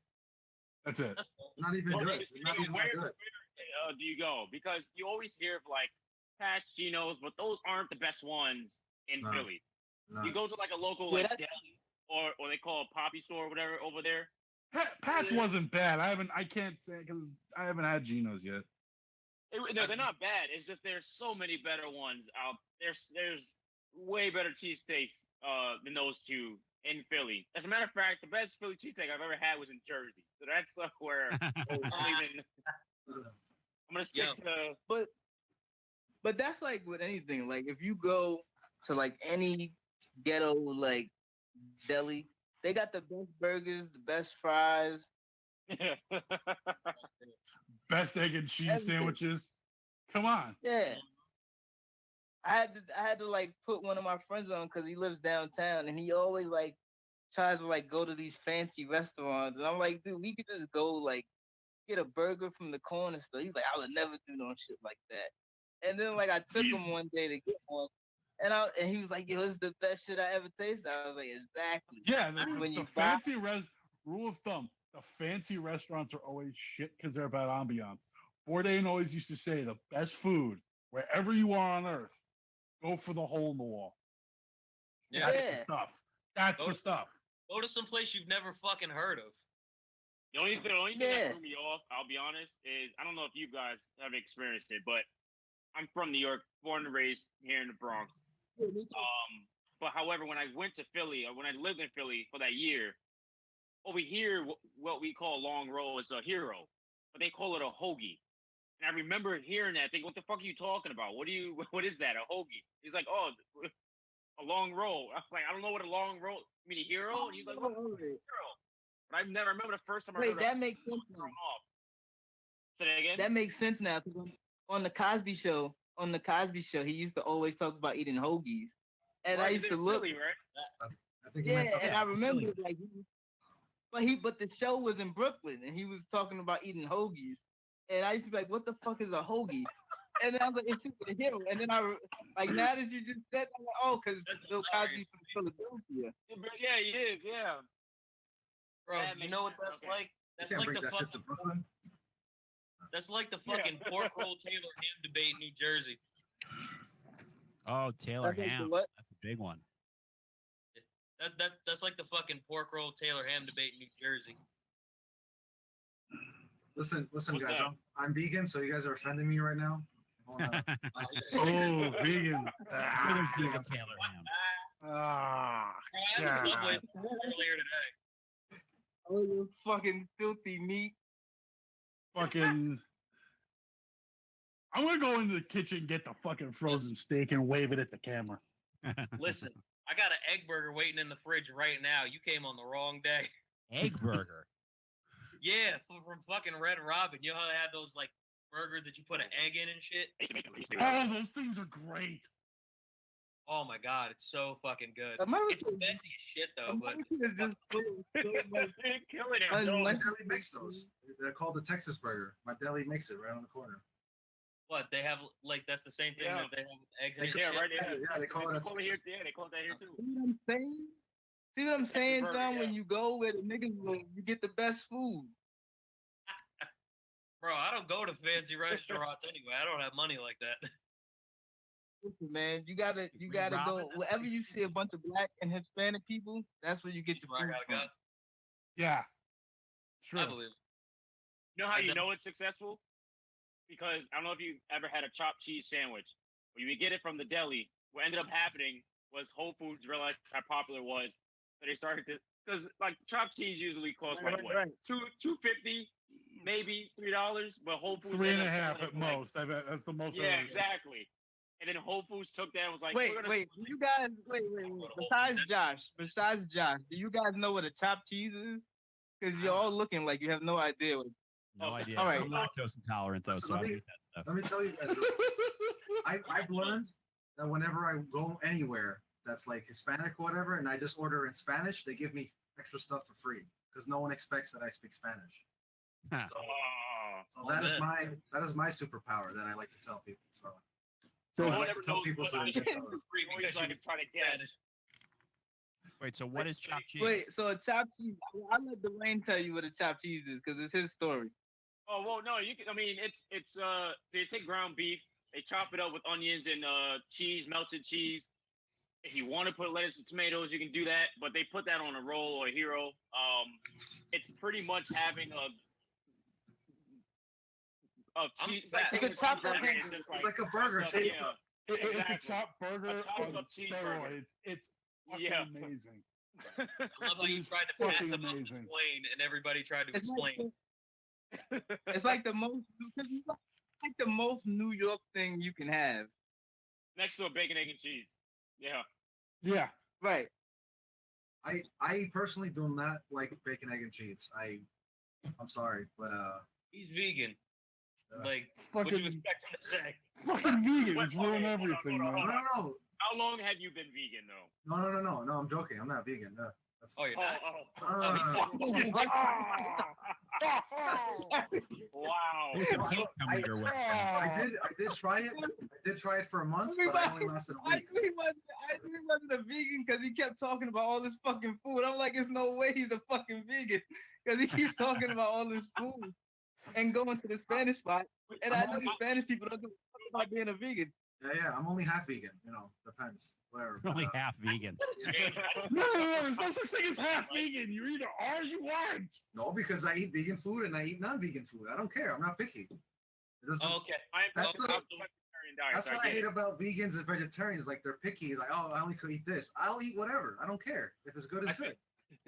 That's it. That's cool. Not even Well, good. just, Not even that good. where do you go? Because you always hear of like Pat's, Geno's, but those aren't the best ones in No. Philly. No. You go to like a local Yeah, like that's- deli or they call it Poppy store or whatever over there. Pat's wasn't bad. I can't say because I haven't had Geno's yet. No, they're not bad. It's just there's so many better ones out. There's way better cheesesteaks than those two in Philly. As a matter of fact, the best Philly cheesesteak I've ever had was in Jersey. So that's where I'm gonna stick to. But that's like with anything. Like if you go to like any ghetto like deli, they got the best burgers, the best fries. Best egg and cheese Everything. sandwiches. Come on. Yeah. I had to like put one of my friends on because he lives downtown and he always like tries to like go to these fancy restaurants and I'm like, dude, we could just go like get a burger from the corner store. He's like, I would never do no shit like that. And then like I took him one day to get one, and he was like, yo, this is the best shit I ever tasted. I was like, exactly. Yeah, When the you fancy rule of thumb, the fancy restaurants are always shit because they're about ambiance. Bourdain always used to say the best food, wherever you are on earth, go for the hole in the wall. Yeah. That's the stuff. That's the stuff. Go to some place you've never fucking heard of. The only thing that threw me off, I'll be honest, is I don't know if you guys have experienced it, but I'm from New York, born and raised here in the Bronx. But however, when I went to Philly, or when I lived in Philly for that year, over here, what we call long roll is a hero, but they call it a hoagie. And I remember hearing that, thinking, "What the fuck are you talking about? What is that? A hoagie?" He's like, "Oh, a long roll." I was like, "I don't know what a long roll. You mean a hero?" And he's like, "What a hero?" But I remember the first time I heard that makes sense now. Say that again. That makes sense now because on the Cosby Show, he used to always talk about eating hoagies, and I used to look. Philly, right? I think he meant something. And I remember like, but the show was in Brooklyn, and he was talking about eating hoagies, and I used to be like, "What the fuck is a hoagie?" And then I was like, "It's just a hero." And then now that you just said, I'm like, "Oh, because Bill Cosby's from Philadelphia." Yeah, he is. Yeah. Bro, That you know what makes that's sense. like? You That's can't like bring the that shit to fucking Brooklyn. that's like the fucking pork roll Taylor ham debate in New Jersey. Oh, Taylor That's like the Ham. what? That's a big one. That's like the fucking pork roll Taylor ham debate in New Jersey. Listen, What's guys. that? I'm vegan, so you guys are offending me right now. Oh, vegan. There's vegan Taylor Ham. Ah, I had a God. Subway earlier today. Oh, you fucking filthy meat. Fucking. I'm gonna go into the kitchen, and get the fucking frozen steak, and wave it at the camera. Listen, I got an egg burger waiting in the fridge right now. You came on the wrong day. Egg burger. Yeah, from fucking Red Robin. You know how they have those like burgers that you put an egg in and shit? Oh, those things are great. Oh my god, it's so fucking good. America It's messy as shit though, but America is just full of so much Killing it. My unless- deli makes those. They're called the Texas burger. My deli makes it right on the corner. what they have like that's the same thing Yeah. that they have with eggs They and Yeah, shit. right. Yeah, they call it a here. Texas. Yeah, they call it that here too. See what I'm saying? See what I'm saying, burger, John? yeah. When you go where the niggas live, you get the best food. Bro, I don't go to fancy restaurants anyway. I don't have money like that. Listen, man, you gotta Robin, go that's wherever pretty you see a bunch of black and Hispanic people. That's where you get your Where I food gotta from. go. Yeah, true. I believe it. You know how I you know. know it's successful? Because I don't know if you ever had a chopped cheese sandwich. When you get it from the deli, what ended up happening was Whole Foods realized how popular it was, so they started to because like chopped cheese usually costs like what Right. $2.50, maybe $3, but Whole Foods Three and a ended up half selling at it for, like- most. I bet that's the most. Yeah, I've ever- exactly. And then Whole Foods took that and was like, Wait, we're gonna wait. Do you guys wait. Besides Josh, do you guys know what a chopped cheese is? Because you're all looking like you have no idea what. No idea. all right. I'm lactose intolerant though, Listen, so I let don't me- eat that stuff. Let me tell you guys. I've learned that whenever I go anywhere that's like Hispanic or whatever, and I just order in Spanish, they give me extra stuff for free because no one expects that I speak Spanish. Huh. So Oh, that is man. my superpower that I like to tell people. So So I is no like one to ever tell knows people what so I they should can do. tell us. Free Always because like you to try to guess. Spanish. Wait, so what is chopped cheese? Wait, so a chopped cheese. I'll let Dwayne tell you what a chopped cheese is because it's his story. Oh well, no, you can. I mean, it's so you take ground beef, they chop it up with onions and cheese, melted cheese. If you want to put lettuce and tomatoes, you can do that. But they put that on a roll or a hero. It's pretty much having a cheese. It's a chopped burger. It's like a burger. Yeah. It's a chopped burger chopped on up cheeseburger. steroids. It's fucking Yeah. amazing. I love how It you is tried to pass fucking it on amazing. explain, and everybody tried to It's explain. it's like the most, because it's like the most New York thing you can have. Next to a bacon, egg, and cheese. Yeah. Yeah. Right. I personally do not like bacon, egg, and cheese. I'm sorry, but He's vegan. Uh, Like, what you Fucking expect him to say? fucking vegans Wait, ruin hold on, everything, hold on, man. no. How long have you been vegan, though? No, I'm joking. I'm not vegan. No. That's, Oh, you're not? Wow. There's some heat coming your way. I did try it. I did try it for a month, but I only lasted a I week. knew he wasn't a vegan because he kept talking about all this fucking food. I'm like, there's no way he's a fucking vegan because he keeps talking about all this food and going to the Spanish spot. And I know the Spanish people don't give a fuck about being a vegan. Yeah. I'm only half vegan. Depends. Whatever. You're only But, half vegan. No, there's no such thing as half vegan. You either are or you aren't. no, because I eat vegan food and I eat non-vegan food. I don't care. I'm not picky. It doesn't, Okay. That's I'm the- a vegetarian diet, That's so what I I get hate it. about vegans and vegetarians. Like they're picky. Like, oh, I only could eat this. I'll eat whatever. I don't care. If it's good, it's good.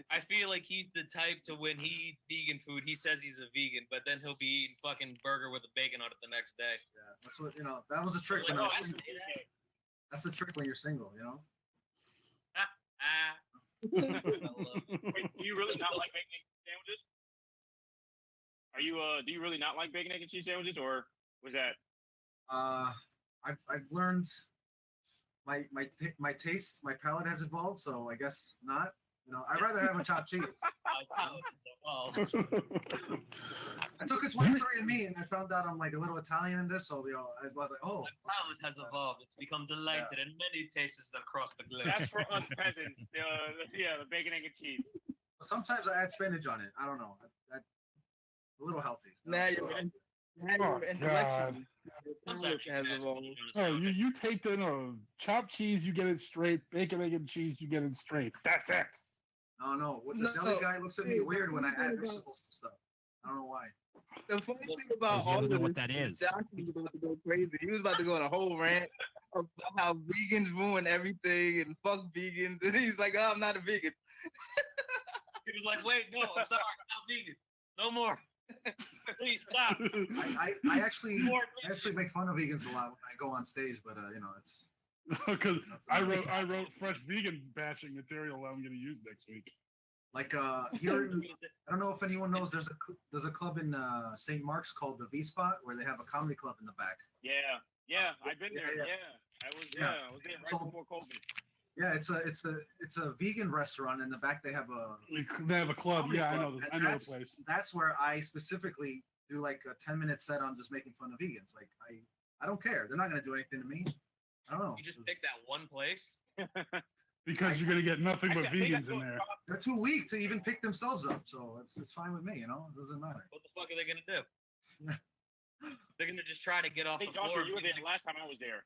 I feel like he's the type to when he eats vegan food, he says he's a vegan, but then he'll be eating fucking burger with a bacon on it the next day. Yeah, that's what That was a trick. Like, When I oh, was single. That's the trick when you're single. Ah. Wait, do you really not like bacon, egg, and cheese sandwiches? Are you do you really not like bacon, egg, and cheese sandwiches, or was that? I've learned my taste, my palate has evolved. So I guess not. I'd rather have a chopped cheese. Oh, I took a 23andMe and I found out I'm like a little Italian in this. So I was like, oh, my palate has evolved. It's become delighted in many tastes across the globe. That's for us peasants. The bacon, egg, and cheese. sometimes I add spinach on it. I don't know. That a little healthy. Now you're Oh, intellectual. Sometimes you Has can add evolved. spinach on a Oh, sandwich. you take the chopped cheese, you get it straight. Bacon, egg, and cheese, you get it straight. That's it. No. The No, deli guy looks at me hey, weird when I what do you add think about- vegetables to stuff. I don't know why. The funny thing Does about he all ever of know this, what that is? Josh was about to go crazy. He was about to go on a whole rant of how vegans ruin everything and fuck vegans. And he's like, oh, I'm not a vegan. He was like, wait, no, I'm sorry, I'm not vegan. No more. Please stop. I actually More I actually make fun of vegans a lot when I go on stage, but it's Because that's I wrote fresh vegan bashing material that I'm going to use next week. like here. I don't know if anyone knows. There's a club in St. Mark's called the V Spot where they have a comedy club in the back. Yeah, I've been there. Yeah. I was Yeah. I was there right So- before COVID. Yeah, it's a vegan restaurant. In the back they have a. They have a club. Comedy Yeah, club, I and know the place. That's where I specifically do like a 10-minute set on just making fun of vegans. Like I don't care. They're not gonna do anything to me. I don't know. You just picked that one place? Because you're going to get nothing but Actually, I think I vegans in saw- there. They're too weak to even pick themselves up, so it's fine with me. It doesn't matter. What the fuck are they gonna do? They're gonna just try to get I off the think floor. Joshua, and you were be there like, the last time I was there.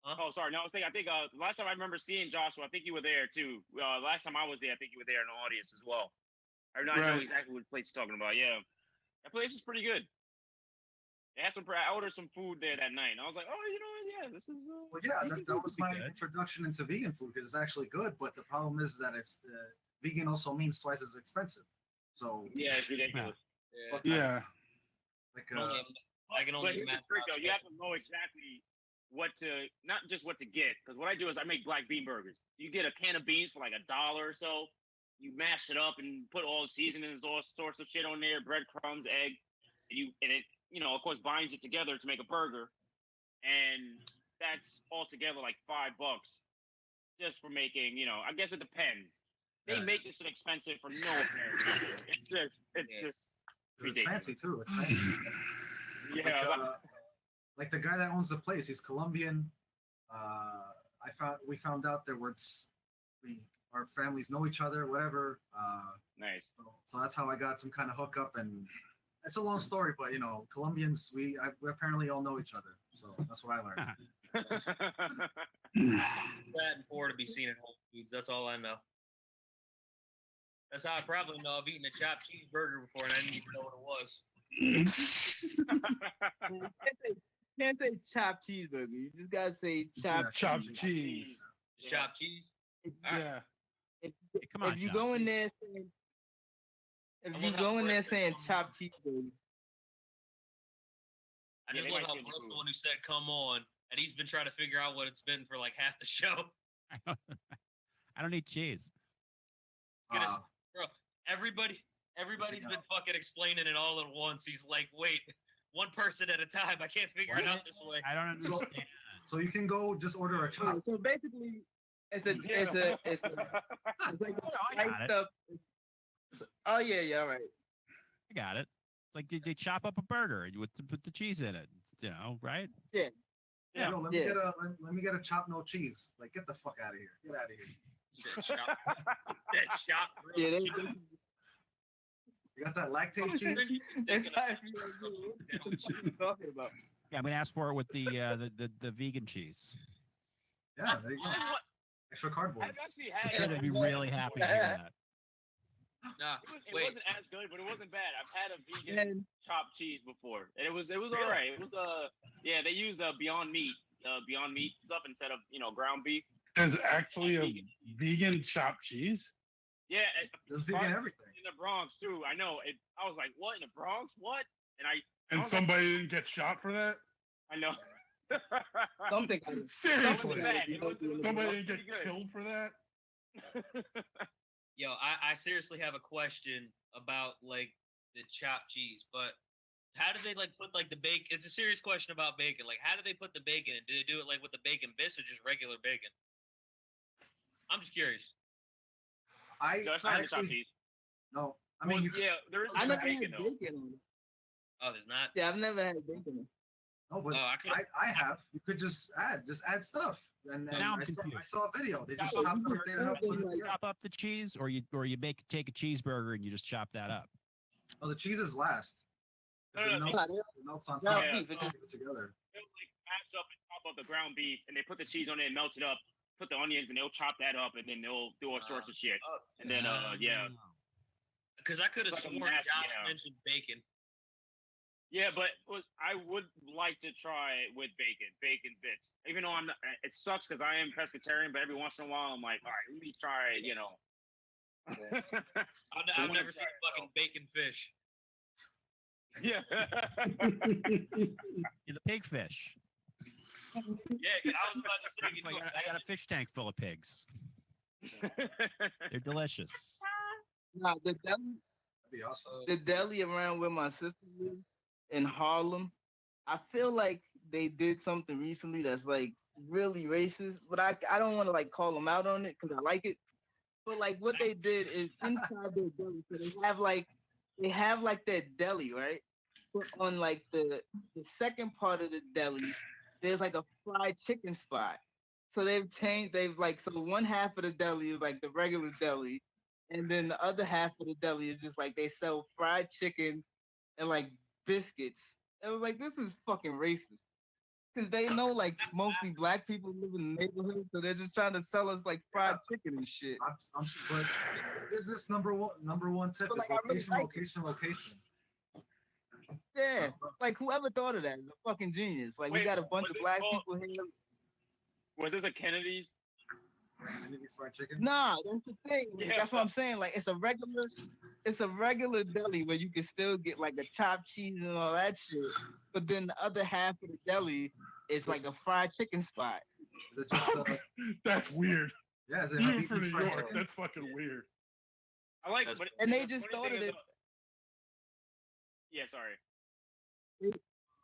Huh? Oh, sorry. No, I think last time I remember seeing Joshua, I think you were there too. Last time I was there, I think you were there in the audience as well. I know Right. exactly what place you're talking about. Yeah, that place is pretty good. They had I ordered some food there that night, and I was like, oh, yeah, this is. Well, yeah, vegan that food was would my be good. introduction into vegan food because it's actually good. But the problem is that it's vegan also means twice as expensive. So Yeah, it's ridiculous. Yeah. Yeah. like I can only- I can But only here's the imagine. trick, how though. You have expensive- to know exactly what to, not just what to get. Because what I do is I make black bean burgers. You get a can of beans for like $1 or so. You mash it up and put all the seasonings, all sorts of shit on there, breadcrumbs, egg, and it, of course, binds it together to make a burger. And that's altogether like $5 just for making. I guess it depends. They Yeah. make this shit expensive for no apparent reason. It's just Yeah. it's ridiculous. fancy too. It's fancy. Yeah. Like the guy that owns the place, he's Colombian. We found out that our families know each other, whatever. Nice. So that's how I got some kind of hookup, and it's a long story, but Colombians, we apparently all know each other. So that's what I learned. Fat and poor to be seen in Whole Foods. That's all I know. That's how I probably know I've eaten a chopped cheeseburger before and I didn't even know what it was. Can't say chopped cheeseburger. You just gotta say chopped Chopped cheese. Just chopped cheese? Yeah. If, Come on, if you John. go in there saying, if I you love how go in there Brett's saying the chopped cheeseburger, I Yeah, just they love might how say the Brett's the food. one who said come on, and he's been trying to figure out what it's been for like half the show. I don't eat cheese. Goodness, Uh, bro, everybody's been fucking explaining it all at once. He's like, wait, one person at a time. I can't figure it out this way. I don't So- understand. So you can go just order a chop. so basically, it's like I got it. up. Oh yeah, all right. I got it. It's like they chop up a burger and you put the cheese in it. You know, right? Yeah. Yeah. Yo, let me get a chop no cheese. Like get the fuck out of here. Get out of here. That shop, that shop Yeah, grilled they, cheese. You got that lactate cheese? they what you talking about? Yeah, I'm gonna ask for it with the vegan cheese. Yeah, there you go. You know what? Extra cardboard. I've actually I'm had sure it. they'd be really happy to hear that. Nah, It wait. wasn't as good, but it wasn't bad. I've had a vegan And chopped cheese before, and it was Really? all right. It was yeah, they used Beyond Meat stuff instead of ground beef. There's actually a vegan chopped cheese. Yeah, There's vegan everything. in the Bronx too. I know. I was like, what in the Bronx? What? And And somebody didn't get shot for that? I know. something. Seriously. bad. It was Somebody didn't get pretty good. killed for that? Yo, I seriously have a question about like the chopped cheese, but how do they like put like the bacon? It's a serious question about bacon. Like, how do they put the bacon in? Do they do it like with the bacon bits or just regular bacon? I'm just curious. So it's not in the chopped actually cheese. no. I mean, you could, Yeah, there is I some never had bacon though. bacon on it. Oh, there's not. Yeah, I've never had bacon. no, but Oh, I could. I have. You could just add stuff, and then Now I'm I confused. saw a video. They just Yeah, chopped you up could there and chop it put it like- together. Chop up the cheese, or you take a cheeseburger and you just chop that up. Oh, the cheese is last. 'Cause No, it no, melts, no. it melts on No, top. Yeah. beef. It just Put it together. They'll like mash up and chop up the ground beef, and they put the cheese on it and melt it up. Put the onions, and they'll chop that up, and then they'll do all sorts of shit. Oh, And then yeah. because I could have It's like a sworn mash, Josh yeah. mentioned bacon. Yeah, but I would like to try it with bacon bits. Even though I'm not, it sucks because I am pescatarian, but every once in a while I'm like, all right, let me try it, I've never seen fucking bacon fish. Yeah. You're the pig fish. Yeah, 'cause I was about to say, you know, I got a fish tank full of pigs. They're delicious. nah, That'd be awesome. the deli around where my sister lives in Harlem. I feel like they did something recently that's like really racist, but I don't want to like call them out on it because I like it. But like what they did is inside their deli, so they have like their deli, right? But on like the second part of the deli, there's like a fried chicken spot. So so one half of the deli is like the regular deli, and then the other half of the deli is just like they sell fried chicken and like biscuits. It was like, this is fucking racist. Because they know like mostly black people live in the neighborhood, so they're just trying to sell us like fried chicken and shit. But business number one tip But, is like, I really location, like location. Yeah, like whoever thought of that is a fucking genius. Like we Wait, got a bunch was of it black called- people here. Was this a Kennedy's? Kennedy's fried chicken. Nah, that's the thing. Yeah. That's what I'm saying. Like it's a regular deli where you can still get like a chopped cheese and all that shit. But then the other half of the deli is like a fried chicken spot. Is it just That's weird. yeah? Is it Even Habib's for New fried York, chicken? that's fucking weird. I like That's- but And they the just funny thought thing of is, it. Yeah, sorry.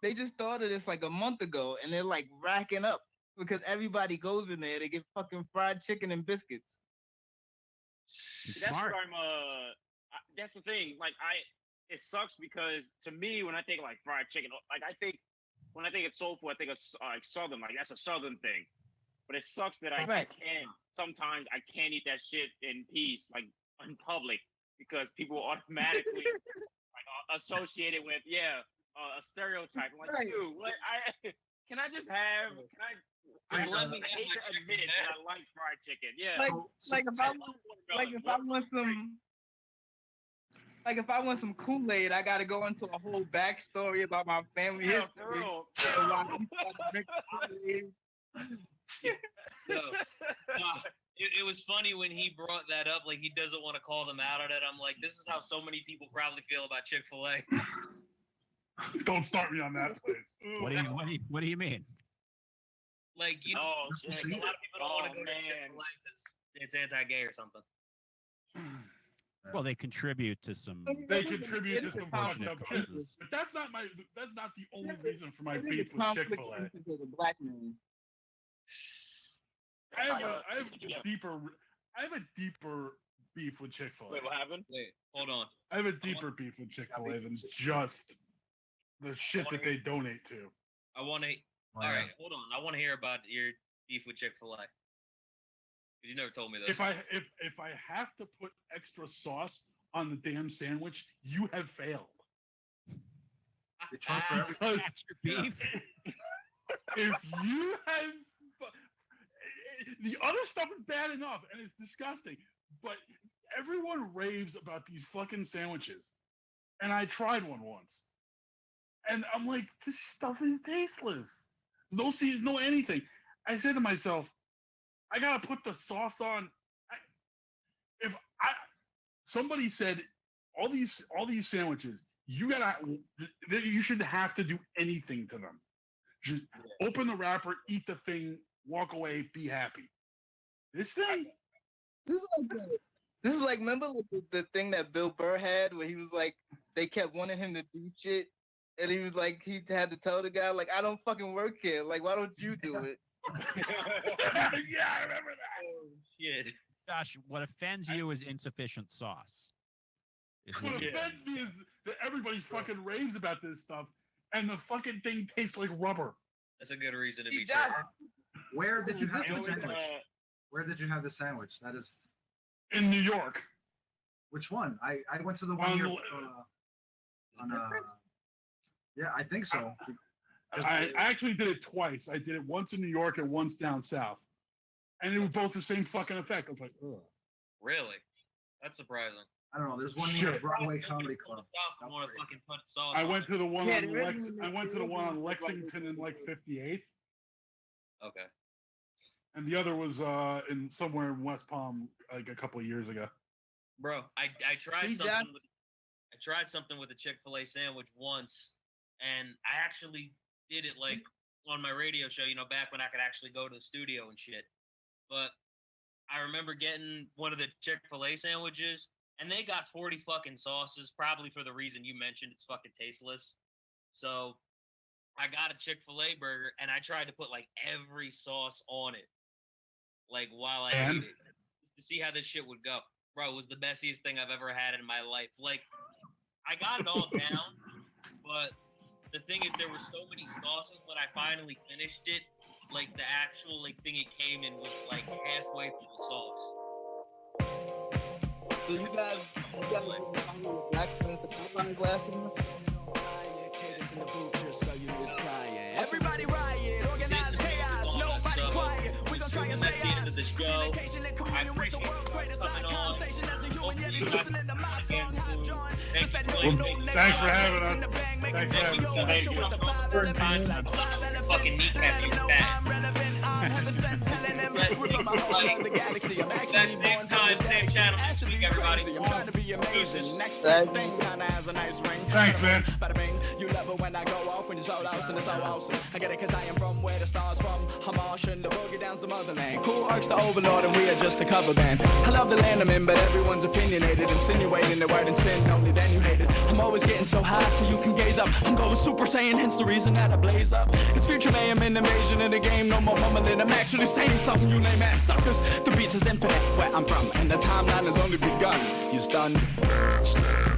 They just thought of this like a month ago, and they're like racking up because everybody goes in there. They get fucking fried chicken and biscuits. That's Smart. what that's the thing. Like it sucks because to me, when I think like fried chicken, like when I think it's soul food, I think it's like southern. Like that's a southern thing. But it sucks that I Right. sometimes I can't eat that shit in peace, like in public, because people automatically like associate it with a stereotype. I'm like, Right. dude, what Can I just have? Can I? Just let me I have hate my to chicken, admit man. that I like fried chicken. Yeah. Like if I want some Kool-Aid, I gotta go into a whole backstory about my family Yeah, history. for real. and why I started drinking Kool-Aid. So, it was funny when he brought that up. Like he doesn't want to call them out on it. I'm like, this is how so many people probably feel about Chick-fil-A. Don't start me on that, please. What do you mean? Like you, Oh, like, shit. a lot of people don't want to Oh, go to man. Chick-fil-A because it's anti-gay or something. Well, they contribute to some. They contribute to some fucked unfortunate up shit. causes. But that's not the only reason for my It is a beef with conflict Chick-fil-A. of interest as a black man. I have a deeper beef with Chick-fil-A. Wait, what happened? Wait, hold on. I have a deeper beef with Chick-fil-A than just the shit that they donate to. I want to. All right, hold on. I want to hear about your beef with Chick-fil-A. You never told me this. If I have to put extra sauce on the damn sandwich, you have failed. They try for everything. Because That's your beef. if you have the other stuff is bad enough and it's disgusting, but everyone raves about these fucking sandwiches. And I tried one once. And I'm like, this stuff is tasteless. No season, no anything. I said to myself, I gotta put the sauce on. Somebody said all these sandwiches, you shouldn't have to do anything to them. Just open the wrapper, eat the thing, walk away, be happy. This thing. This is like remember like the thing that Bill Burr had where he was like they kept wanting him to do shit and he was like he had to tell the guy like I don't fucking work here, like why don't you do it? Yeah, I remember that. Oh shit. Josh, what offends you is insufficient sauce. What offends me is that everybody fucking raves about this stuff, and the fucking thing tastes like rubber. That's a good reason to He be does. true. Where did you have It the was, sandwich? Where did you have the sandwich? That is In New York, which one? I went to the one On here. the- Yeah, I think so. I actually did it twice. I did it once in New York and once down south, and it was both the same fucking effect. I was like, ugh. Really? That's surprising. I don't know. There's one near Shit. Broadway Comedy Club. I want to fucking put sauce. I on went it. to the one Yeah, on there is I went to the one on Lexington in like 58th, Okay. and the other was in somewhere in West Palm like a couple of years ago. Bro, I tried See, something. John? I tried something with a Chick-fil-A sandwich once, and I actually did it like on my radio show. You know, back when I could actually go to the studio and shit. But I remember getting one of the Chick-fil-A sandwiches, and they got 40 fucking sauces, probably for the reason you mentioned. It's fucking tasteless. So I got a Chick-fil-A burger, and I tried to put like every sauce on it, like while I And? ate it, just to see how this shit would go. Bro, it was the bestiest thing I've ever had in my life. Like, I got it all down, but the thing is, there were so many sauces when I finally finished it. Like, the actual like thing it came in was like halfway through the sauce. So you guys black friends the Popeyes last one? Everybody riot, organized chaos, nobody quiet. We gon' try and That's the end of the show. Communication and I communion with the appreciate world's you greatest coming icon on. station. As a human, yet Hopefully he's you guys listening to my can song, Hot soon. John. Thank Just that you. no, no, nigga, Thanks for having bass in us. the bang, make Thanks it for bang, having yo, us. hit you with the five First time. elephants, like five Fucking elephants. kneecap Let you him know fat. I'm relevant, I'm heaven sent, telling him we're from a whole other galaxy. I'm Back actually same born time, from the same galaxy. channel Ask next to be week, everybody. crazy, I'm trying to be amazing. Deuces. Next Thank thing kinda has a nice ring. Thanks, man. Bada bing, you love it when I go off when you're so lost and it's so awesome. I get it cause I am from where the stars from. I'm Martian, the boogie down's the motherland. Cool arcs the overlord and we are just a cover band. I love the land I'm in, but everyone's opinionated, insinuating the word and sin, only then you hate it. I'm always getting so high so you can gaze up. I'm going Super Saiyan, hence the reason that I blaze up. It's future mayhem in invasion in the game, no more mumbling. I'm actually saying something, you lame ass suckers. The beat is infinite where I'm from, and the timeline has only begun. You stunned?